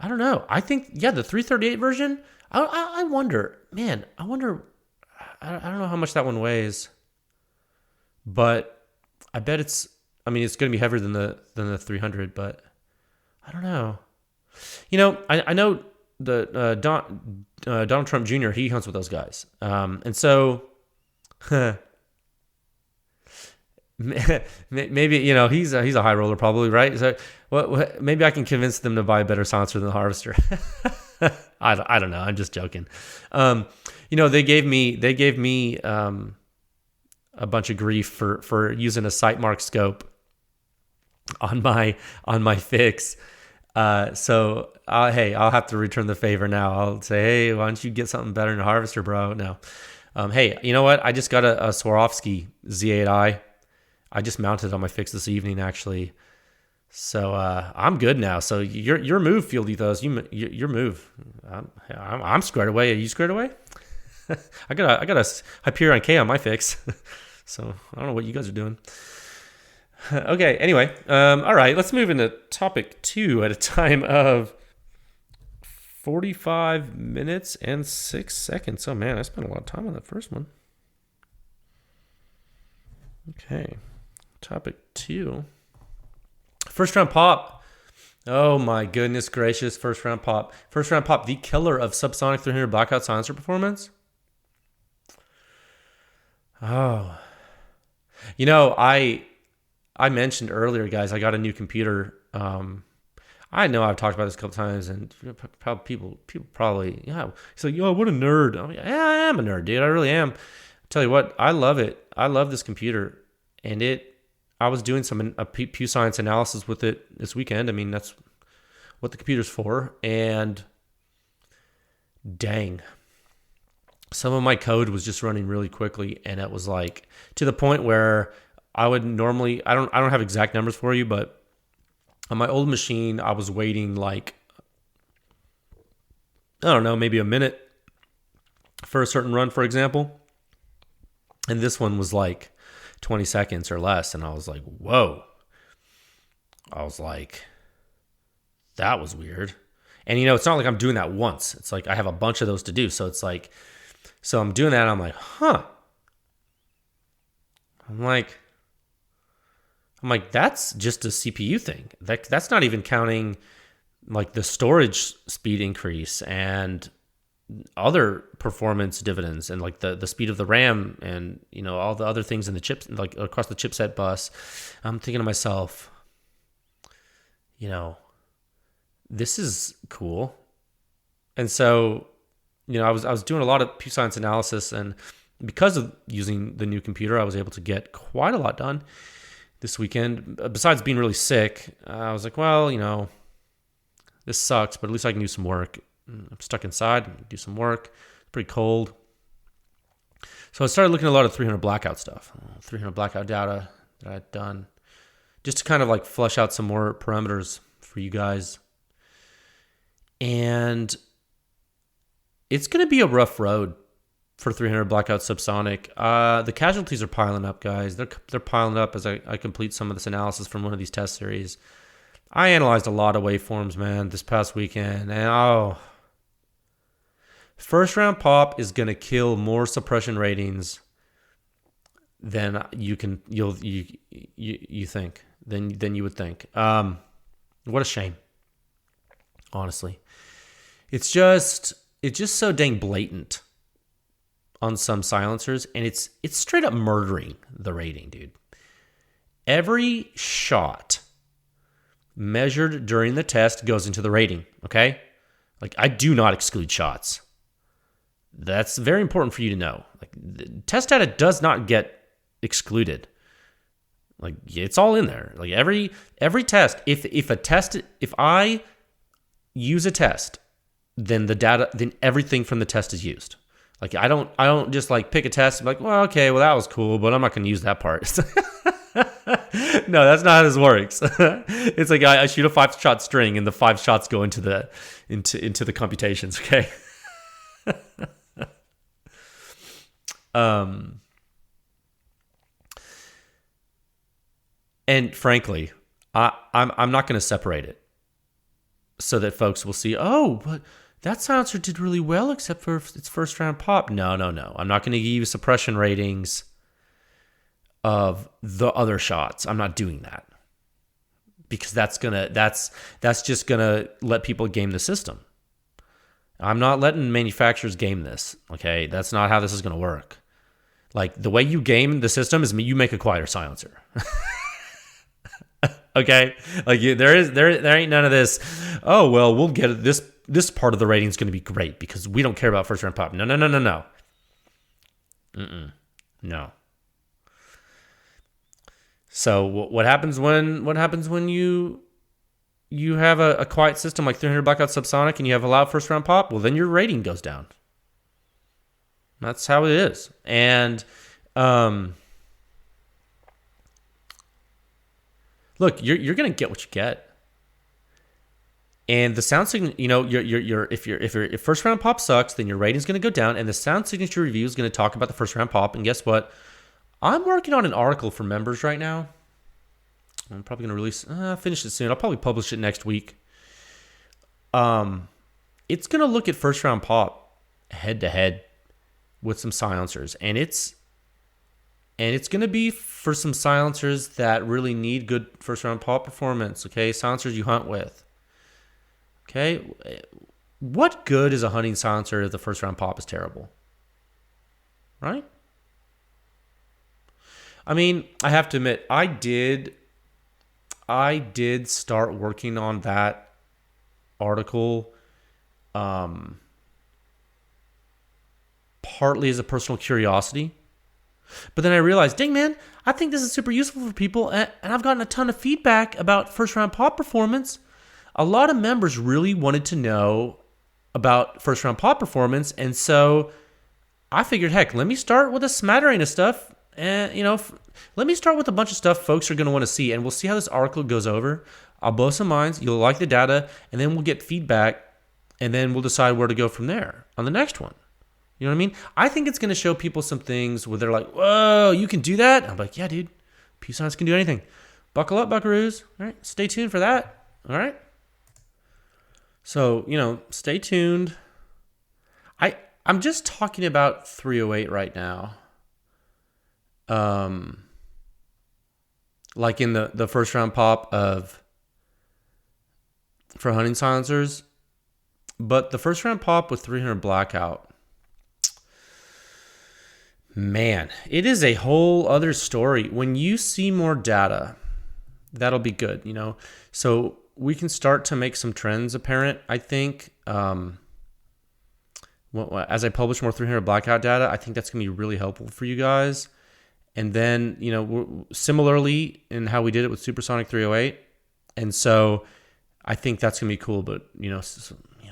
don't know. I think the 338 version. I wonder. I don't know how much that one weighs, but I bet it's going to be heavier than the 300, but I don't know. I know the Donald Trump Jr., he hunts with those guys. And so maybe, he's a high roller probably, right? So maybe I can convince them to buy a better silencer than the Harvester. I don't know. I'm just joking. They gave me a bunch of grief for using a sight mark scope on my fix. So I'll have to return the favor now. I'll say, hey, why don't you get something better than a Harvester, bro? No. Hey, you know what? I just got a Swarovski Z8i. I just mounted it on my fix this evening, actually. So I'm good now. So your move, Field Ethos. Your move. I'm squared away. Are you squared away? I got a Hyperion K on my fix. So I don't know what you guys are doing. Okay. Anyway, all right. Let's move into topic 2 at a time of 45 minutes and 6 seconds. Oh man, I spent a lot of time on that first one. Okay. Topic 2. First round pop. Oh my goodness gracious. First round pop. First round pop, the killer of subsonic 300 blackout silencer performance. Oh. You know, I mentioned earlier, guys, I got a new computer. I know I've talked about this a couple times, and people probably, yeah, it's like, yo, what a nerd. I mean, yeah, I am a nerd, dude. I really am. Tell you what, I love it. I love this computer, and I was doing a PEW Science analysis with it this weekend. I mean, that's what the computer's for, and dang, some of my code was just running really quickly, and it was like to the point where I would normally, I don't have exact numbers for you, but on my old machine, I was waiting like, I don't know, maybe a minute for a certain run, for example. And this one was like 20 seconds or less. And I was like, whoa. I was like, that was weird. And, you know, it's not like I'm doing that once. It's like I have a bunch of those to do. So it's like, so I'm doing that. And I'm like, huh. I'm like, that's just a CPU thing. That's not even counting like the storage speed increase and other performance dividends and like the speed of the RAM and, you know, all the other things in the chips, like across the chipset bus. I'm thinking to myself, you know, this is cool. And so, you know, I was doing a lot of PEW Science analysis, and because of using the new computer, I was able to get quite a lot done this weekend. Besides being really sick, I was like, well, you know, this sucks, but at least I can do some work. I'm stuck inside, do some work. It's pretty cold. So I started looking at a lot of 300 blackout stuff, 300 blackout data that I'd done, just to kind of like flesh out some more parameters for you guys. And it's going to be a rough road for 300 blackout subsonic. The casualties are piling up, guys. They're piling up as I complete some of this analysis from one of these test series. I analyzed a lot of waveforms, man, this past weekend, and first round pop is gonna kill more suppression ratings than you think than you would think. What a shame, honestly. It's just so dang blatant on some silencers, and it's straight up murdering the rating, dude. Every shot measured during the test goes into the rating, okay? Like, I do not exclude shots. That's very important for you to know. Like, the test data does not get excluded. Like, it's all in there. Like, every test, if I use a test, then then everything from the test is used. Like, I don't just like pick a test and be like, well, okay, well, that was cool, but I'm not going to use that part. No, that's not how this works. It's like I shoot a 5-shot string, and the 5 shots go into the computations. Okay. And frankly, I'm not going to separate it so that folks will see, oh, but that silencer did really well except for its first round pop. No. I'm not going to give you suppression ratings of the other shots. I'm not doing that, because that's just gonna let people game the system. I'm not letting manufacturers game this. Okay, that's not how this is gonna work. Like, the way you game the system is you make a quieter silencer. Okay, like there ain't none of this. Oh well, we'll get this part of the rating is gonna be great because we don't care about first round pop. No. No. So what happens when you have a quiet system like 300 blackout subsonic and you have a loud first round pop? Well, then your rating goes down. That's how it is. And look, you're gonna get what you get. And the sound signature, if first round pop sucks, then your rating's gonna go down, and the sound signature review is gonna talk about the first round pop. And guess what? I'm working on an article for members right now. I'm probably gonna finish it soon. I'll probably publish it next week. It's gonna look at first round pop head to head with some silencers, and it's gonna be for some silencers that really need good first round pop performance. Okay, silencers you hunt with. Okay, what good is a hunting silencer if the first round pop is terrible? Right? I mean, I have to admit, I did start working on that article partly as a personal curiosity. But then I realized, dang man, I think this is super useful for people, and I've gotten a ton of feedback about first round pop performance. A lot of members really wanted to know about first round pop performance, and so I figured, heck, let me start with a smattering of stuff, and let me start with a bunch of stuff folks are going to want to see, and we'll see how this article goes over. I'll blow some minds, you'll like the data, and then we'll get feedback, and then we'll decide where to go from there on the next one. You know what I mean? I think it's going to show people some things where they're like, whoa, you can do that? I'm like, yeah, dude, PEW Science can do anything. Buckle up, buckaroos. All right, stay tuned for that. All right? So, stay tuned. I'm just talking about 308 right now. Like in the first round pop for hunting silencers. But the first round pop with 300 blackout, man, it is a whole other story. When you see more data, that'll be good, So we can start to make some trends apparent, I think. As I publish more 300 blackout data, I think that's going to be really helpful for you guys. And then, similarly in how we did it with supersonic 308. And so I think that's going to be cool, but,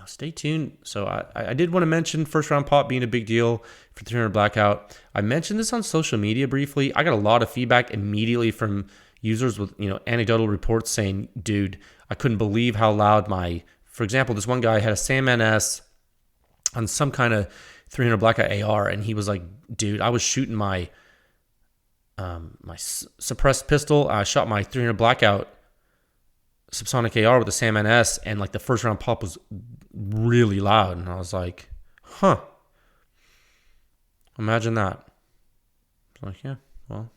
stay tuned. So I did want to mention first round pop being a big deal for 300 blackout. I mentioned this on social media briefly. I got a lot of feedback immediately from users with, anecdotal reports saying, dude, I couldn't believe how loud for example, this one guy had a SAM NS on some kind of 300 blackout AR, and he was like, dude, I was shooting my suppressed pistol. I shot my 300 blackout subsonic AR with the SAM NS, and like the first round pop was really loud. And I was like, huh, imagine that. I was like, yeah, well,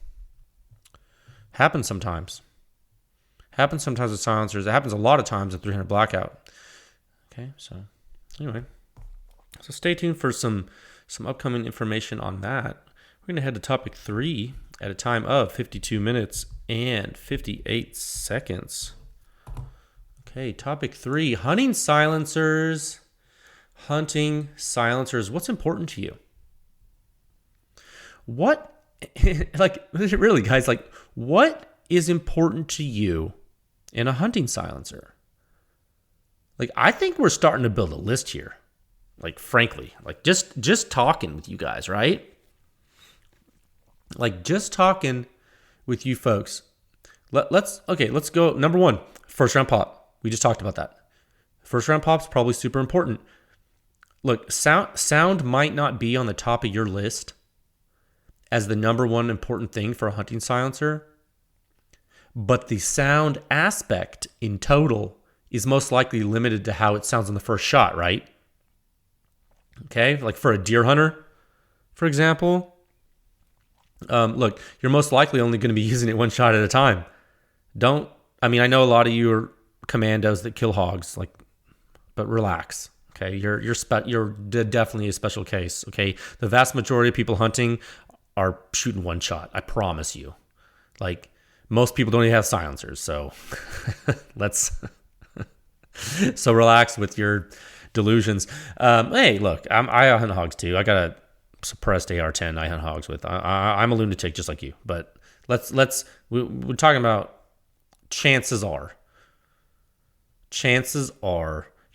happens sometimes. Happens sometimes with silencers. It happens a lot of times at 300 blackout. Okay, so anyway, so stay tuned for some upcoming information on that. We're going to head to topic 3 at a time of 52 minutes and 58 seconds. Okay, topic 3, hunting silencers. Hunting silencers. What's important to you? Really, guys, what is important to you in a hunting silencer? I think we're starting to build a list here. Frankly, just talking with you guys, right? Just talking with you folks. Let's go. Number 1, first round pop. We just talked about that. First round pop's probably super important. Look, sound might not be on the top of your list as the number 1 important thing for a hunting silencer, but the sound aspect in total is most likely limited to how it sounds on the first shot, right? Okay, for a deer hunter, for example, look, you're most likely only going to be using it one shot at a time. I know a lot of you are commandos that kill hogs, but relax. Okay, you're definitely a special case. Okay, the vast majority of people hunting are shooting one shot. I promise you. Most people don't even have silencers, so so relax with your delusions. Hey, look, I hunt hogs too. I got a suppressed AR10 I hunt hogs with. I'm a lunatic just like you. But we're talking about chances are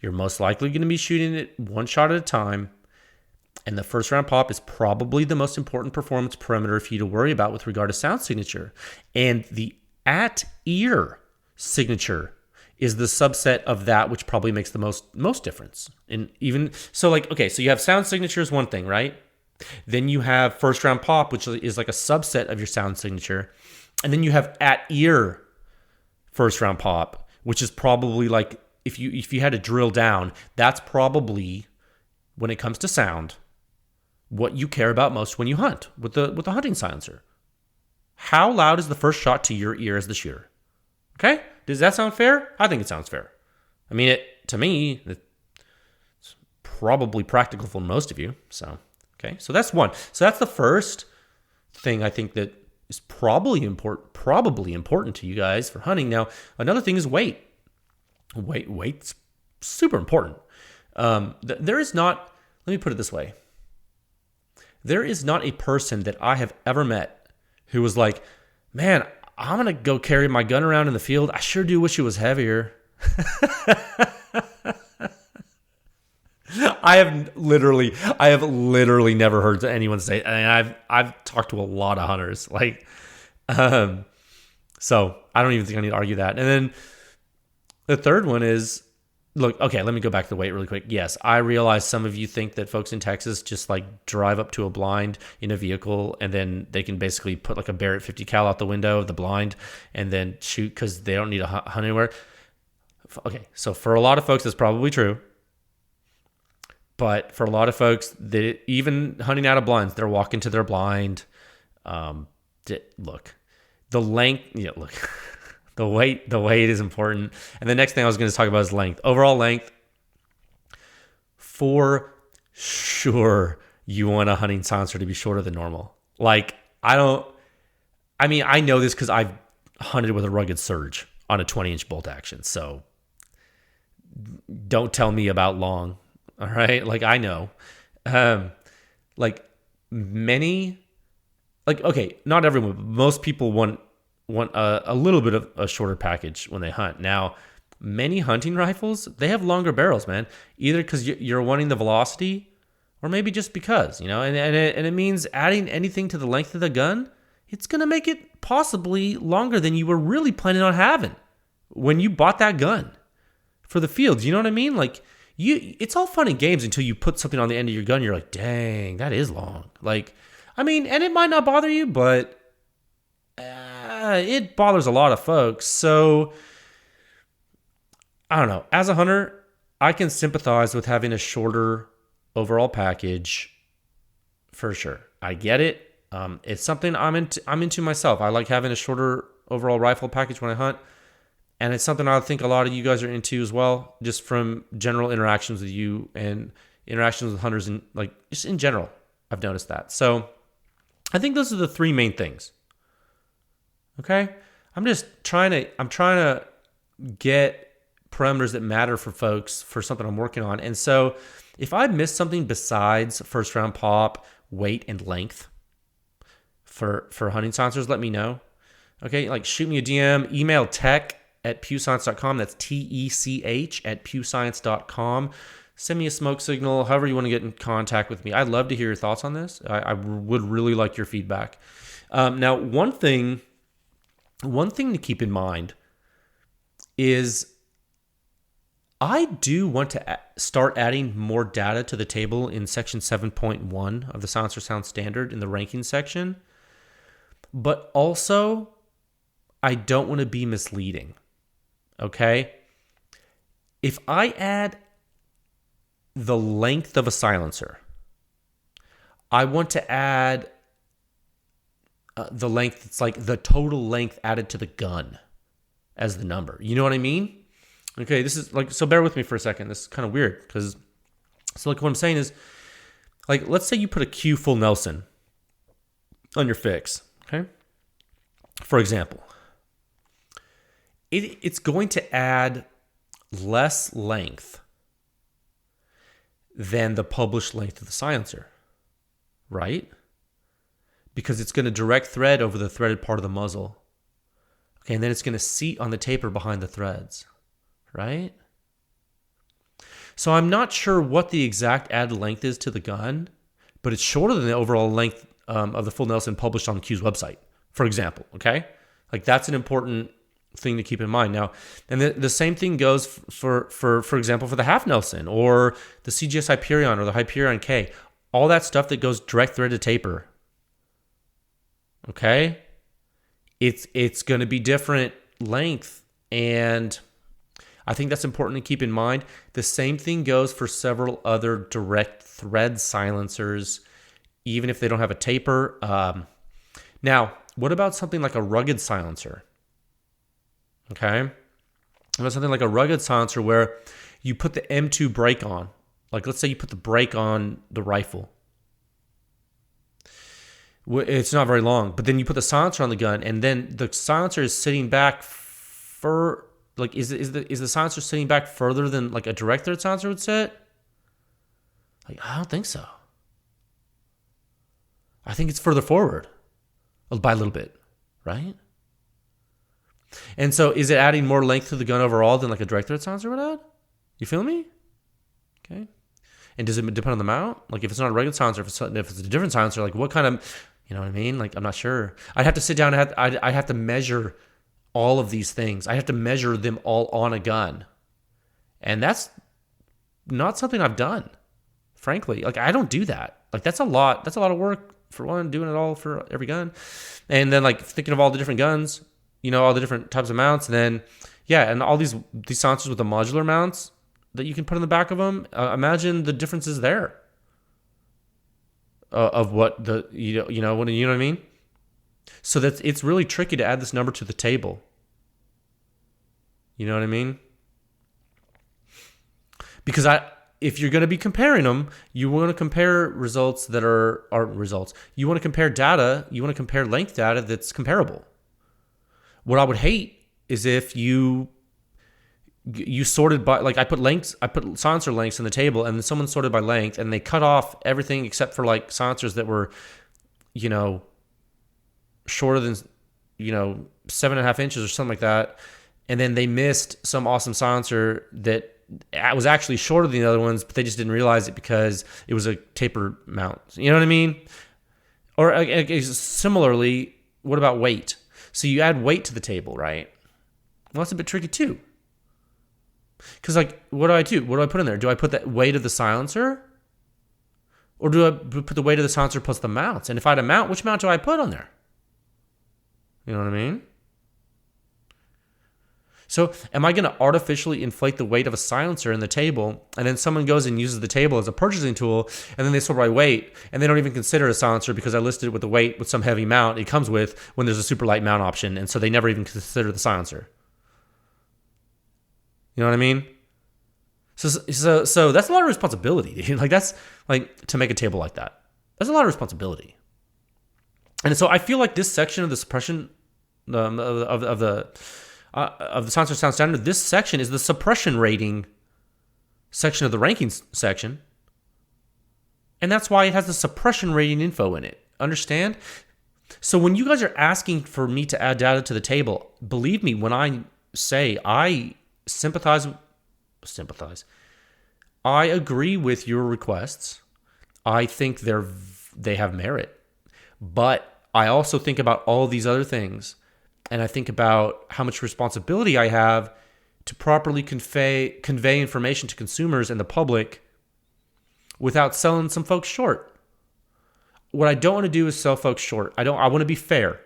you're most likely going to be shooting it one shot at a time. And the first round pop is probably the most important performance parameter for you to worry about with regard to sound signature. And the at ear signature is the subset of that which probably makes the most difference. And even so, like, okay, so you have sound signature is one thing, right? Then you have first round pop, which is like a subset of your sound signature. And then you have at ear first round pop, which is probably like, if you had to drill down, that's probably, when it comes to sound, what you care about most when you hunt with the hunting silencer. How loud is the first shot to your ear as the shooter? Okay? Does that sound fair? I think it sounds fair. I mean, to me, it's probably practical for most of you. So, okay. So that's one. So that's the first thing I think that is probably important to you guys for hunting. Now, another thing is weight. Weight's super important. There is not, let me put it this way. There is not a person that I have ever met who was like, man, I'm going to go carry my gun around in the field. I sure do wish it was heavier. I have literally never heard anyone say, and I've talked to a lot of hunters, like, so I don't even think I need to argue that. And then the third one is, look, okay, let me go back to the weight really quick. Yes, I realize some of you think that folks in Texas just like drive up to a blind in a vehicle and then they can basically put like a Barrett 50 cal out the window of the blind and then shoot because they don't need to hunt anywhere. Okay, so for a lot of folks, that's probably true. But for a lot of folks, even hunting out of blinds, they're walking to their blind. Look, the length, look. The weight is important. And the next thing I was going to talk about is length. Overall length. For sure, you want a hunting silencer to be shorter than normal. Like, I know this because I've hunted with a rugged surge on a 20-inch bolt action. So don't tell me about long. All right? Like, I know. Okay, not everyone, but most people want a little bit of a shorter package when they hunt. Now, many hunting rifles, they have longer barrels, man. Either because you're wanting the velocity, or maybe just because, and it means adding anything to the length of the gun, it's going to make it possibly longer than you were really planning on having when you bought that gun for the fields. You know what I mean? Like, it's all fun and games until you put something on the end of your gun. You're like, dang, that is long. Like, I mean, and it might not bother you, but it bothers a lot of folks. So I don't know. As a hunter, I can sympathize with having a shorter overall package for sure. I get it. It's something I'm into myself. I like having a shorter overall rifle package when I hunt. And it's something I think a lot of you guys are into as well, just from general interactions with you and interactions with hunters and like just in general. I've noticed that. So I think those are the three main things. Okay? I'm trying to get parameters that matter for folks for something I'm working on. And so if I miss something besides first round pop, weight, and length for hunting silencers, let me know. Okay? Like shoot me a DM, email tech@pewscience.com. That's TECH@pewscience.com. Send me a smoke signal, however you want to get in contact with me. I'd love to hear your thoughts on this. I would really like your feedback. Now, one thing to keep in mind is I do want to start adding more data to the table in section 7.1 of the Silencer Sound Standard in the ranking section. But also, I don't want to be misleading. Okay? If I add the length of a silencer, I want to add the length, it's like the total length added to the gun as the number. You know what I mean? Okay, this is like, so bear with me for a second. This is kind of weird because, so like what I'm saying is, like, let's say you put a Q full Nelson on your fix, okay? For example, it's going to add less length than the published length of the silencer, right? Because it's going to direct thread over the threaded part of the muzzle. Okay, and then it's going to seat on the taper behind the threads, right? So I'm not sure what the exact added length is to the gun, but it's shorter than the overall length of the full Nelson published on the Q's website, for example, okay? Like that's an important thing to keep in mind. Now, and the same thing goes for example, for the half Nelson or the CGS Hyperion or the Hyperion K. All that stuff that goes direct thread to taper. Okay? It's going to be different length, and I think that's important to keep in mind. The same thing goes for several other direct thread silencers, even if they don't have a taper. Now, what about something like a rugged silencer? Okay? What about something like a rugged silencer where you put the M2 brake on? Like, let's say you put the brake on the rifle. It's not very long, but then you put the silencer on the gun, and then the silencer is sitting back for like is the silencer sitting back further than like a direct thread silencer would sit? Like, I don't think so. I think it's further forward by a little bit, right? And so, is it adding more length to the gun overall than like a direct thread silencer would add? You feel me? Okay. And does it depend on the mount? Like, if it's not a regular silencer, if it's a different silencer, like what kind of, you know what I mean? Like, I'm not sure. I'd have to sit down and I'd have to measure all of these things. I have to measure them all on a gun. And that's not something I've done, frankly. Like, I don't do that. Like, that's a lot of work for one, doing it all for every gun. And then like thinking of all the different guns, you know, all the different types of mounts. And then, yeah, and all these silencers with the modular mounts that you can put in the back of them. Imagine the differences there of what the, you know what I mean? So it's really tricky to add this number to the table. You know what I mean? Because if you're going to be comparing them, you want to compare results that aren't results. You want to compare data. You want to compare length data that's comparable. What I would hate is if you sorted by, like, I put silencer lengths in the table, and then someone sorted by length, and they cut off everything except for like silencers that were, you know, shorter than, you know, 7.5 inches or something like that, and then they missed some awesome silencer that was actually shorter than the other ones, but they just didn't realize it because it was a taper mount. You know what I mean? Or similarly, what about weight? So you add weight to the table, right? Well, that's a bit tricky too. Because, like, what do I do? What do I put in there? Do I put the weight of the silencer? Or do I put the weight of the silencer plus the mounts? And if I had a mount, which mount do I put on there? You know what I mean? So am I going to artificially inflate the weight of a silencer in the table, and then someone goes and uses the table as a purchasing tool, and then they sort by weight, and they don't even consider it a silencer because I listed it with the weight with some heavy mount it comes with when there's a super light mount option, and so they never even consider the silencer. You know what I mean? So that's a lot of responsibility, dude. Like, that's like, to make a table like that. That's a lot of responsibility. And so I feel like this section of the suppression of the silencer sound standard, this section is the suppression rating section of the rankings section. And that's why it has the suppression rating info in it. Understand? So when you guys are asking for me to add data to the table, believe me when I say I sympathize. I agree with your requests. I think they have merit. But I also think about all these other things. And I think about how much responsibility I have to properly convey information to consumers and the public without selling some folks short. What I don't want to do is sell folks short. I want to be fair.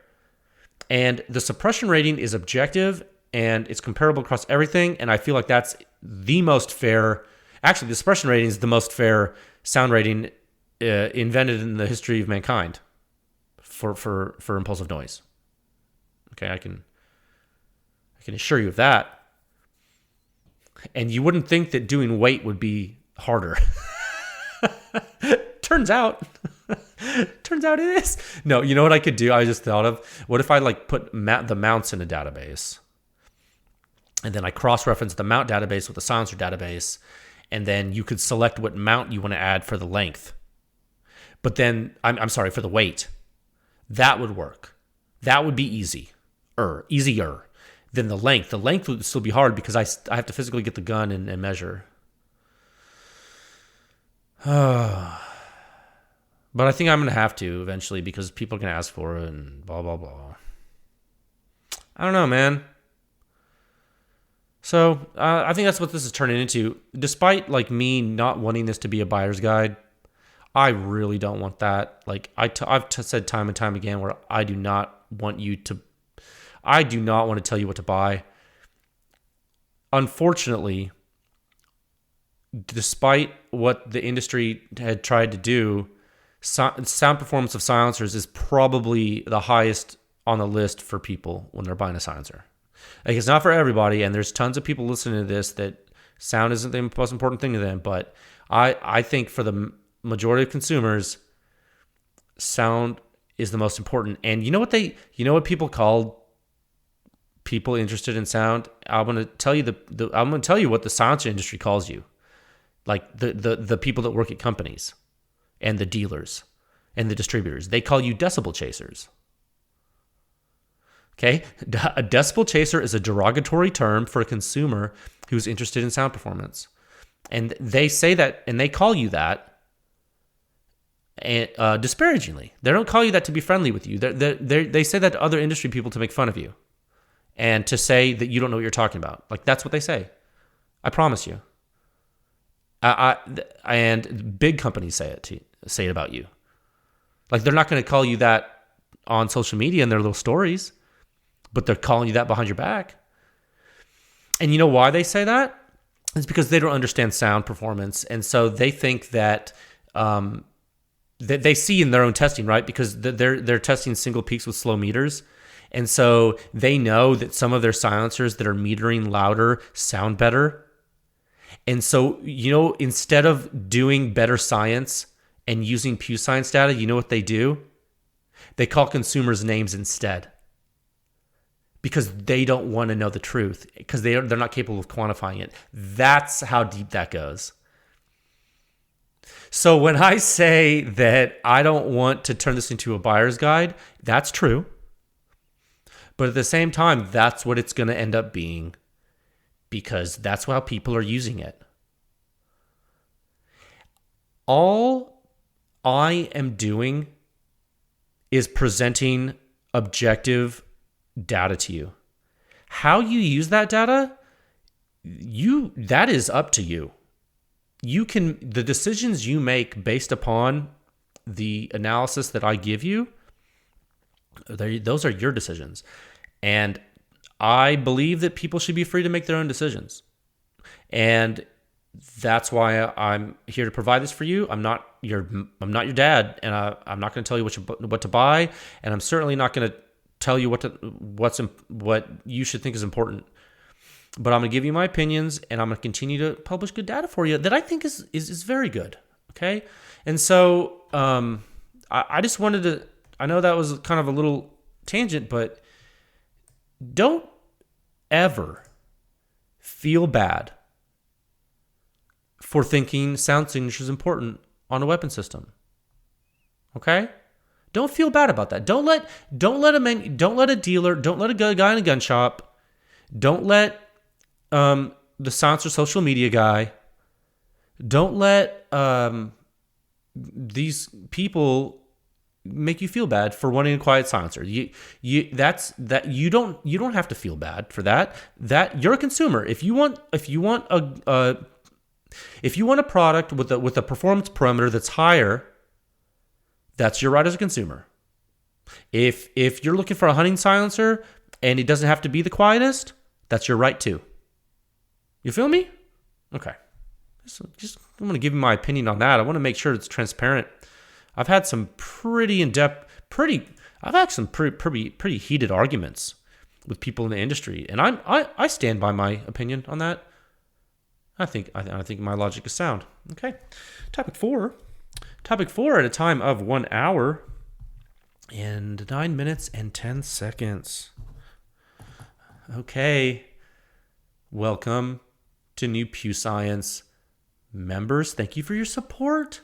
And the suppression rating is objective and it's comparable across everything. And I feel like that's the most fair. Actually, the suppression rating is the most fair sound rating invented in the history of mankind for impulsive noise. Okay, I can assure you of that. And you wouldn't think that doing weight would be harder. Turns out it is. No, you know what I could do? I just thought of, what if I like put the mounts in a database, and then I cross-reference the mount database with the silencer database, and then you could select what mount you want to add for the length. But then, I'm sorry, for the weight. That would work. That would be easier than the length. The length would still be hard because I have to physically get the gun and measure. But I think I'm going to have to eventually because people can ask for it and blah, blah, blah. I don't know, man. So I think that's what this is turning into. Despite like me not wanting this to be a buyer's guide, I really don't want that. Like I've said time and time again, where I do not want to tell you what to buy. Unfortunately, despite what the industry had tried to do, sound performance of silencers is probably the highest on the list for people when they're buying a silencer. Like, it's not for everybody, and there's tons of people listening to this that sound isn't the most important thing to them. But I think for the majority of consumers, sound is the most important. And you know what people call people interested in sound? I'm going to tell you I'm going to tell you what the silencer industry calls you, like the people that work at companies, and the dealers, and the distributors. They call you decibel chasers. Okay, a decibel chaser is a derogatory term for a consumer who's interested in sound performance, and they say that, and they call you that, disparagingly. They don't call you that to be friendly with you. They say that to other industry people to make fun of you, and to say that you don't know what you're talking about. Like, that's what they say. I promise you. And big companies say it about you. Like, they're not going to call you that on social media in their little stories, but they're calling you that behind your back. And you know why they say that? It's because they don't understand sound performance. And so they think that they see in their own testing, right? Because they're testing single peaks with slow meters. And so they know that some of their silencers that are metering louder sound better. And so, instead of doing better science and using PEW Science data, you know what they do? They call consumers names instead, because they don't want to know the truth, because they're not capable of quantifying it. That's how deep that goes. So when I say that I don't want to turn this into a buyer's guide, that's true. But at the same time, that's what it's going to end up being, because that's how people are using it. All I am doing is presenting objective data to you. How you use that data, that is up to you. The decisions you make based upon the analysis that I give you, those are your decisions. And I believe that people should be free to make their own decisions. And that's why I'm here to provide this for you. I'm not your dad, and I'm not going to tell you what to buy, and I'm certainly not going to tell you what you should think is important. But I'm going to give you my opinions, and I'm going to continue to publish good data for you that I think is very good. Okay, and so I just wanted to. I know that was kind of a little tangent, but don't ever feel bad for thinking sound signature is important on a weapon system. Okay? Don't feel bad about that. Don't let a dealer, don't let a guy in a gun shop, don't let the silencer social media guy, don't let these people make you feel bad for wanting a quiet silencer. You don't have to feel bad for that. That you're a consumer. If you want a product with a performance parameter that's higher, that's your right as a consumer. If you're looking for a hunting silencer and it doesn't have to be the quietest, that's your right too. You feel me? Okay. So I'm going to give you my opinion on that. I want to make sure it's transparent. I've had some pretty heated arguments with people in the industry, and I stand by my opinion on that. I think my logic is sound. Okay. Topic four at a time of 1 hour and 9 minutes and 10 seconds. Okay. Welcome to new PEW Science members. Thank you for your support.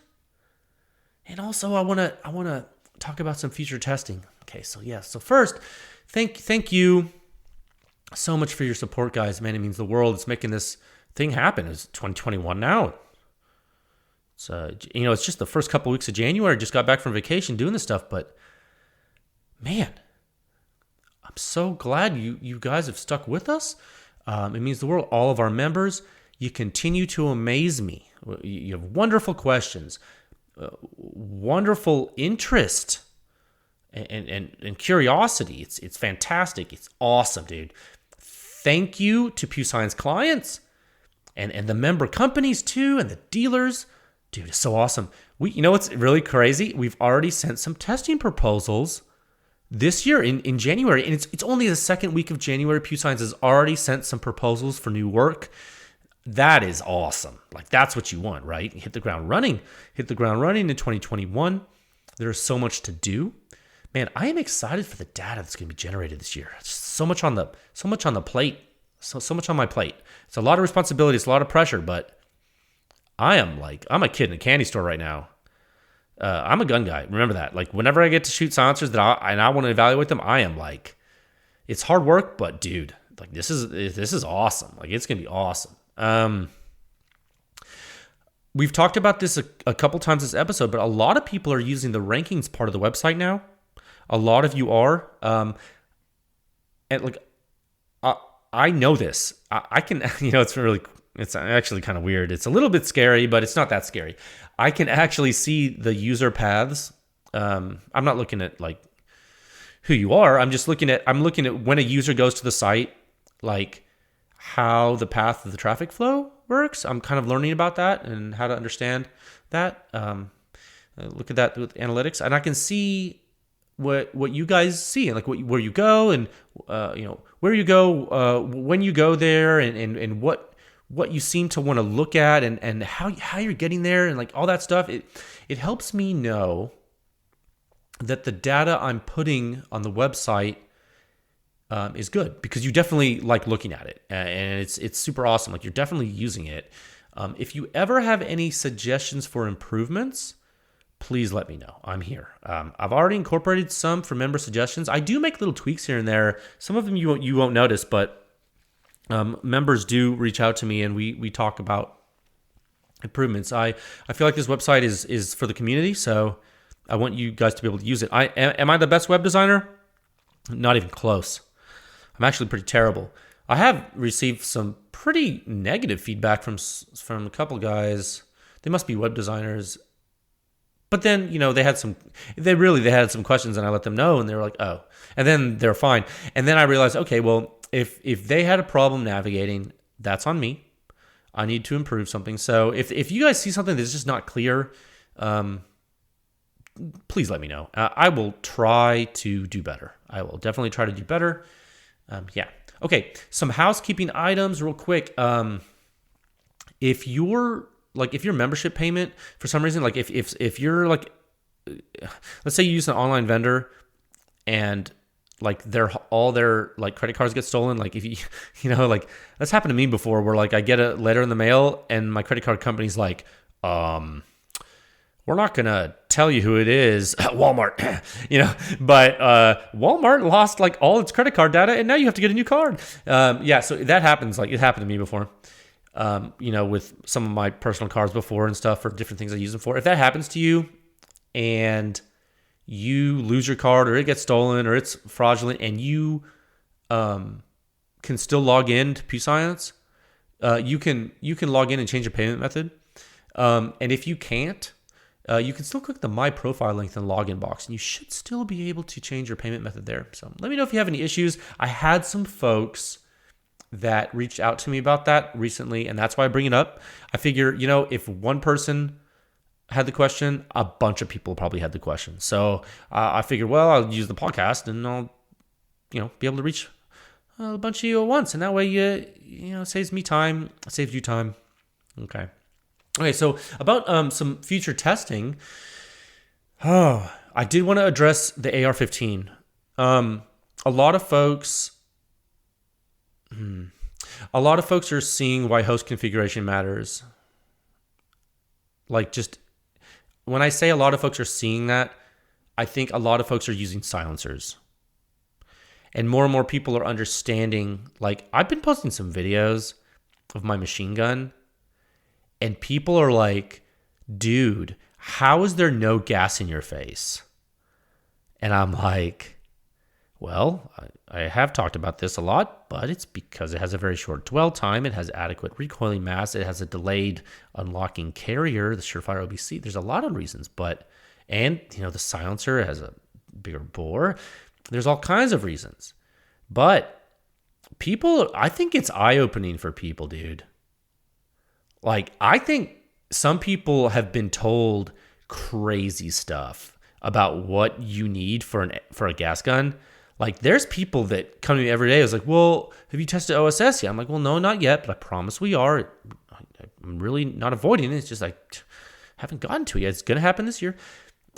And also I want to talk about some future testing. Okay, so yeah. So first, thank you so much for your support, guys. Man, it means the world. It's making this thing happen. It's 2021 now. It's it's just the first couple of weeks of January. Just got back from vacation doing this stuff, but man, I'm so glad you guys have stuck with us. It means the world. All of our members, you continue to amaze me. You have wonderful questions, wonderful interest, and curiosity. It's fantastic. It's awesome, dude. Thank you to PEW Science clients and the member companies too, and the dealers. Dude, it's so awesome. You know what's really crazy? We've already sent some testing proposals this year in January, and it's only the second week of January. PEW Science has already sent some proposals for new work. That is awesome. Like, that's what you want, right? Hit the ground running. Hit the ground running in 2021. There's so much to do. Man, I am excited for the data that's going to be generated this year. It's just so much on the plate. So much on my plate. It's a lot of responsibility. It's a lot of pressure, but I'm a kid in a candy store right now. I'm a gun guy. Remember that. Like, whenever I get to shoot silencers and I want to evaluate them, I am like, it's hard work, but dude, like, this is awesome. Like, it's gonna be awesome. We've talked about this a couple times this episode, but a lot of people are using the rankings part of the website now. A lot of you are, and like, I know this. I can, it's actually kind of weird. It's a little bit scary, but it's not that scary. I can actually see the user paths. I'm not looking at like who you are. I'm looking at when a user goes to the site, like how the path of the traffic flow works. I'm kind of learning about that and how to understand that. Look at that with analytics, and I can see what you guys see, and like where you go, and where you go when you go there, and what you seem to want to look at, and how you're getting there, and like all that stuff. It helps me know that the data I'm putting on the website is good, because you definitely like looking at it, and it's super awesome. Like, you're definitely using it. If you ever have any suggestions for improvements, please let me know. I'm here. I've already incorporated some for member suggestions. I do make little tweaks here and there. Some of them you won't notice, but members do reach out to me, and we talk about improvements. I feel like this website is for the community, so I want you guys to be able to use it. Am I the best web designer? Not even close. I'm actually pretty terrible. I have received some pretty negative feedback from a couple guys. They must be web designers. But then, they had some questions, and I let them know, and they were like, oh. And then they're fine. And then I realized, okay, well, if they had a problem navigating, that's on me. I need to improve something. So if you guys see something that's just not clear, please let me know. I will try to do better. I will definitely try to do better. Yeah. Okay. Some housekeeping items real quick. If your membership payment, for some reason, like if you're like, let's say you use an online vendor and like all their like credit cards get stolen. Like, if like, that's happened to me before, where like I get a letter in the mail and my credit card company's like, we're not going to tell you who it is, Walmart, but Walmart lost like all its credit card data, and now you have to get a new card. Yeah, so that happens. Like, it happened to me before, with some of my personal cards before and stuff for different things I use them for. If that happens to you and you lose your card, or it gets stolen, or it's fraudulent, and you can still log in to PEW Science, you can log in and change your payment method. And if you can't, you can still click the My Profile link in the login box, and you should still be able to change your payment method there. So let me know if you have any issues. I had some folks that reached out to me about that recently, and that's why I bring it up. I figure, if one person had the question, a bunch of people probably had the question. So I figured, well, I'll use the podcast, and I'll, be able to reach a bunch of you at once, and that way, it saves me time, it saves you time. Okay, so about some future testing. I did want to address the AR15. A lot of folks are seeing why host configuration matters. Like, just when I say a lot of folks are seeing that, I think a lot of folks are using silencers. And more people are understanding. Like, I've been posting some videos of my machine gun, and people are like, dude, how is there no gas in your face? And I'm like, Well, I have talked about this a lot, but it's because it has a very short dwell time. It has adequate recoiling mass. It has a delayed unlocking carrier, the Surefire OBC. There's a lot of reasons, and the silencer has a bigger bore. There's all kinds of reasons, but I think it's eye-opening for people, dude. Like, I think some people have been told crazy stuff about what you need for a gas gun. Like, there's people that come to me every day. I was like, well, have you tested OSS yet? I'm like, well, no, not yet, but I promise we are. I'm really not avoiding it. It's just like, haven't gotten to it yet. It's going to happen this year.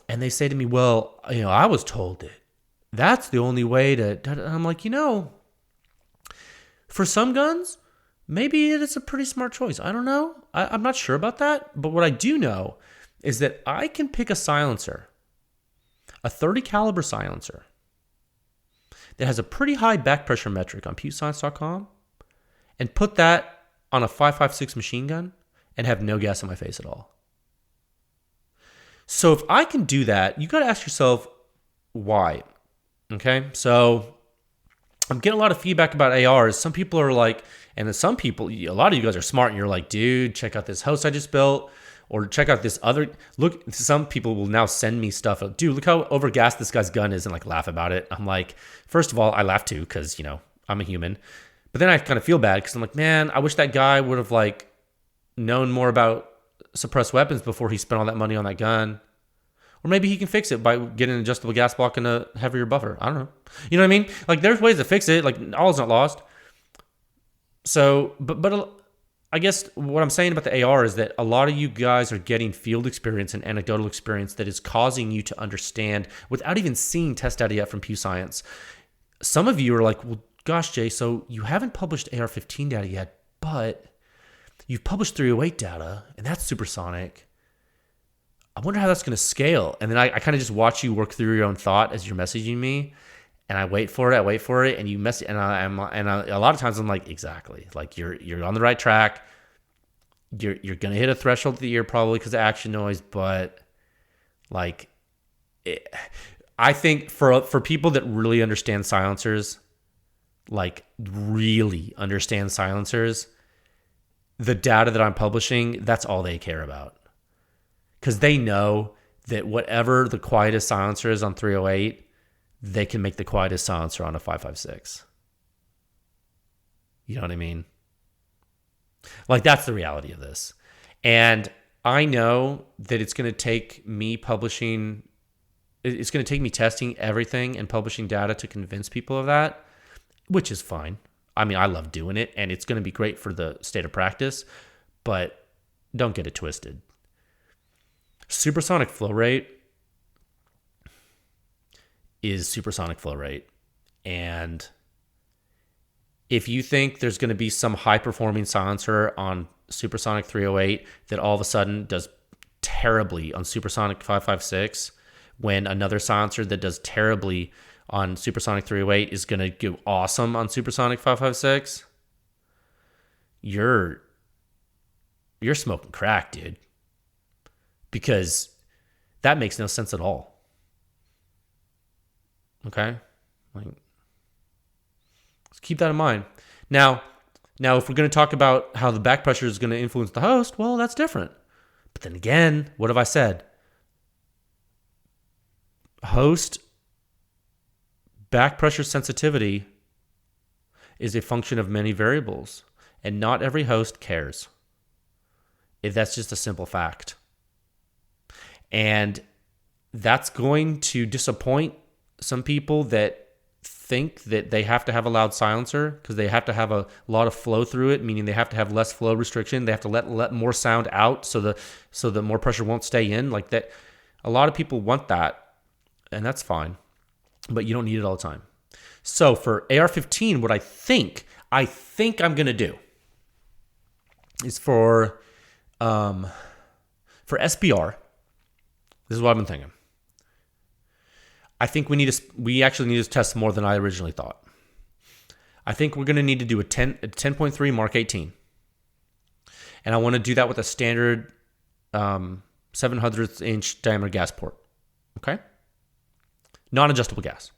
And they say to me, well, I was told that that's the only way to. And I'm like, for some guns, maybe it is a pretty smart choice. I don't know. I'm not sure about that. But what I do know is that I can pick a silencer, a 30 caliber silencer, that has a pretty high back pressure metric on PEWScience.com, and put that on a 5.56 machine gun and have no gas in my face at all. So if I can do that, you got to ask yourself why. Okay, so I'm getting a lot of feedback about ARs. Some people are like, and then some people, a lot of you guys are smart, and you're like, dude, check out this house I just built, or check out this other. Look, some people will now send me stuff. Dude, look how overgassed this guy's gun is, and like laugh about it. I'm like, first of all, I laugh too because I'm a human, but then I kind of feel bad because I'm like, man, I wish that guy would have like known more about suppressed weapons before he spent all that money on that gun. Or maybe he can fix it by getting an adjustable gas block and a heavier buffer. I don't know. You know what I mean? Like, there's ways to fix it. Like, all is not lost. So, but I guess what I'm saying about the AR is that a lot of you guys are getting field experience and anecdotal experience that is causing you to understand without even seeing test data yet from PEW Science. Some of you are like, well, gosh, Jay, so you haven't published AR15 data yet, but you've published 308 data, and that's supersonic. I wonder how that's going to scale. And then I kind of just watch you work through your own thought as you're messaging me, and I wait for it, and you mess, and a lot of times I'm like, exactly, like you're on the right track. You're going to hit a threshold of the year probably because of action noise, but like, I think for people that really understand silencers, like really understand silencers, the data that I'm publishing, that's all they care about. Because they know that whatever the quietest silencer is on 308, they can make the quietest silencer on a 5.56. You know what I mean? Like, that's the reality of this. And I know that it's going to take me testing everything and publishing data to convince people of that, which is fine. I mean, I love doing it, and it's going to be great for the state of practice, but don't get it twisted. Supersonic flow rate is supersonic flow rate. And if you think there's going to be some high-performing silencer on supersonic 308 that all of a sudden does terribly on supersonic 5.56, when another silencer that does terribly on supersonic 308 is going to go awesome on supersonic 5.56, you're smoking crack, dude. Because that makes no sense at all. Okay? Like, let's keep that in mind. Now, if we're going to talk about how the back pressure is going to influence the host, well, that's different. But then again, what have I said? Host back pressure sensitivity is a function of many variables, and not every host cares. That's just a simple fact. And that's going to disappoint some people that think that they have to have a loud silencer because they have to have a lot of flow through it, meaning they have to have less flow restriction. They have to let more sound out so the more pressure won't stay in. Like that, a lot of people want that, and that's fine, but you don't need it all the time. So for AR15, what I think I'm going to do is for SBR. This is what I've been thinking. I think we actually need to test more than I originally thought. I think we're going to need to do a 10.3 Mark 18. And I want to do that with a standard 7/100th inch diameter gas port. Okay? Non-adjustable gas.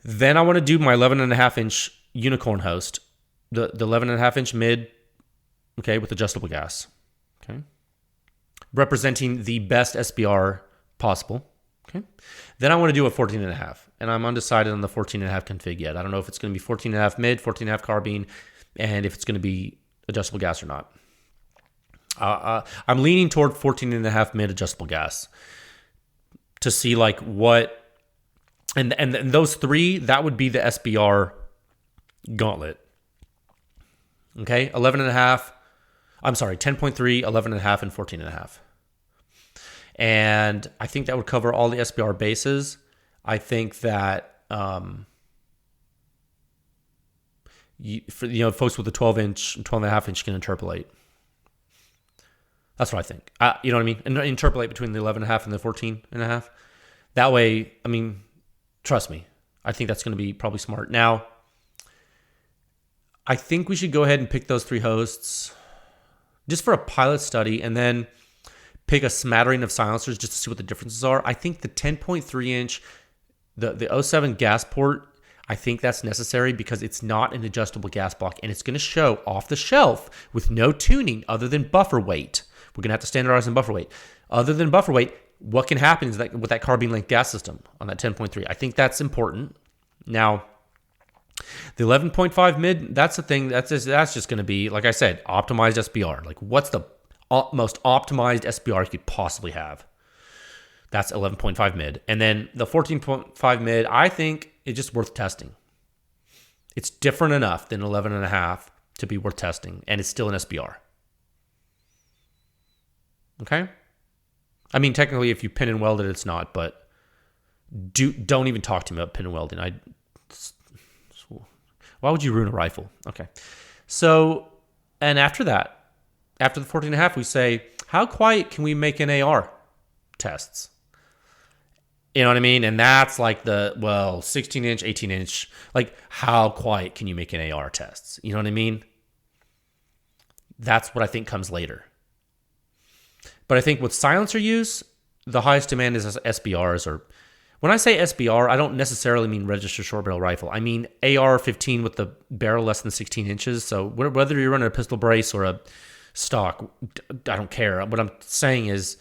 Then I want to do my 11.5-inch unicorn host, the 11.5-inch mid, okay, with adjustable gas, okay, representing the best SBR possible, okay. Then I want to do a 14.5, and I'm undecided on the 14.5 config yet. I don't know if it's going to be 14.5 mid, 14.5 carbine, and if it's going to be adjustable gas or not. I'm leaning toward 14.5 mid adjustable gas to see like what. And those three, that would be the SBR gauntlet. Okay, 11.5. I'm sorry, 10.3, 11.5, and 14.5. And I think that would cover all the SBR bases. I think that folks with the 12-inch and 12.5-inch can interpolate. That's what I think. You know what I mean? And interpolate between the 11.5 and the 14.5. That way, I mean, trust me, I think that's going to be probably smart. Now, I think we should go ahead and pick those three hosts just for a pilot study and then pick a smattering of silencers just to see what the differences are. I think the 10.3-inch, the 07 gas port, I think that's necessary because it's not an adjustable gas block and it's going to show off the shelf with no tuning other than buffer weight. We're going to have to standardize on buffer weight. Other than buffer weight, what can happen is that with that carbine length gas system on that 10.3, I think that's important. Now, the 11.5 mid, that's the thing. That's just going to be, like I said, optimized SBR. Like, what's the most optimized SBR you could possibly have? That's 11.5 mid. And then the 14.5 mid, I think it's just worth testing. It's different enough than 11.5 to be worth testing, and it's still an SBR. Okay? I mean, technically, if you pin and weld it, it's not, but don't even talk to me about pin and welding. Why would you ruin a rifle? Okay. So, and after that, after the 14.5, we say, how quiet can we make an AR tests? You know what I mean? And that's like 16-inch, 18-inch, like how quiet can you make an AR tests? You know what I mean? That's what I think comes later. But I think with silencer use, the highest demand is SBRs. Or when I say SBR, I don't necessarily mean registered short barrel rifle. I mean AR15 with the barrel less than 16 inches. So whether you're running a pistol brace or a stock, I don't care. What I'm saying is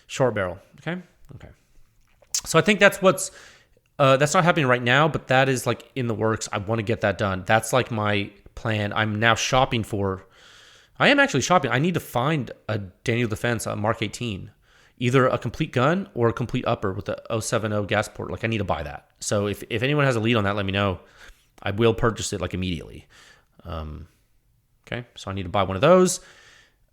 short barrel. Okay. So I think that's not happening right now, but that is like in the works. I want to get that done. That's like my plan. I'm now shopping for. I am actually shopping. I need to find a Daniel Defense Mark 18, either a complete gun or a complete upper with the 070 gas port. Like I need to buy that. So if anyone has a lead on that, let me know. I will purchase it like immediately. Okay, so I need to buy one of those.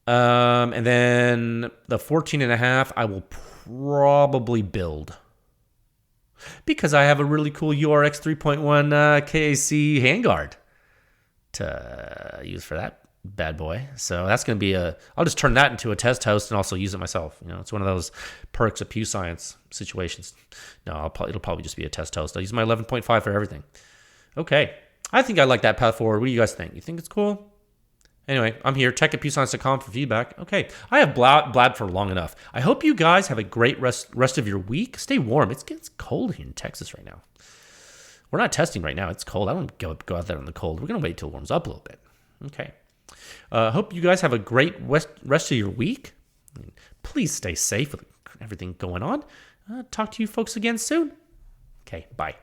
And then the 14.5, I will probably build because I have a really cool URX 3.1 KAC handguard to use for that bad boy. So that's going to be I'll just turn that into a test host and also use it myself. You know, it's one of those perks of PEW Science situations. No, it'll probably just be a test host. I'll use my 11.5 for everything. Okay. I think I like that path forward. What do you guys think? You think it's cool? Anyway, I'm here, tech@pewscience.com for feedback. Okay, I have blabbed for long enough. I hope you guys have a great rest of your week. Stay warm. It's cold here in Texas right now. We're not testing right now. It's cold. I don't go out there in the cold. We're going to wait till it warms up a little bit. Okay. Hope you guys have a great rest of your week. Please stay safe with everything going on. Talk to you folks again soon. Okay, bye.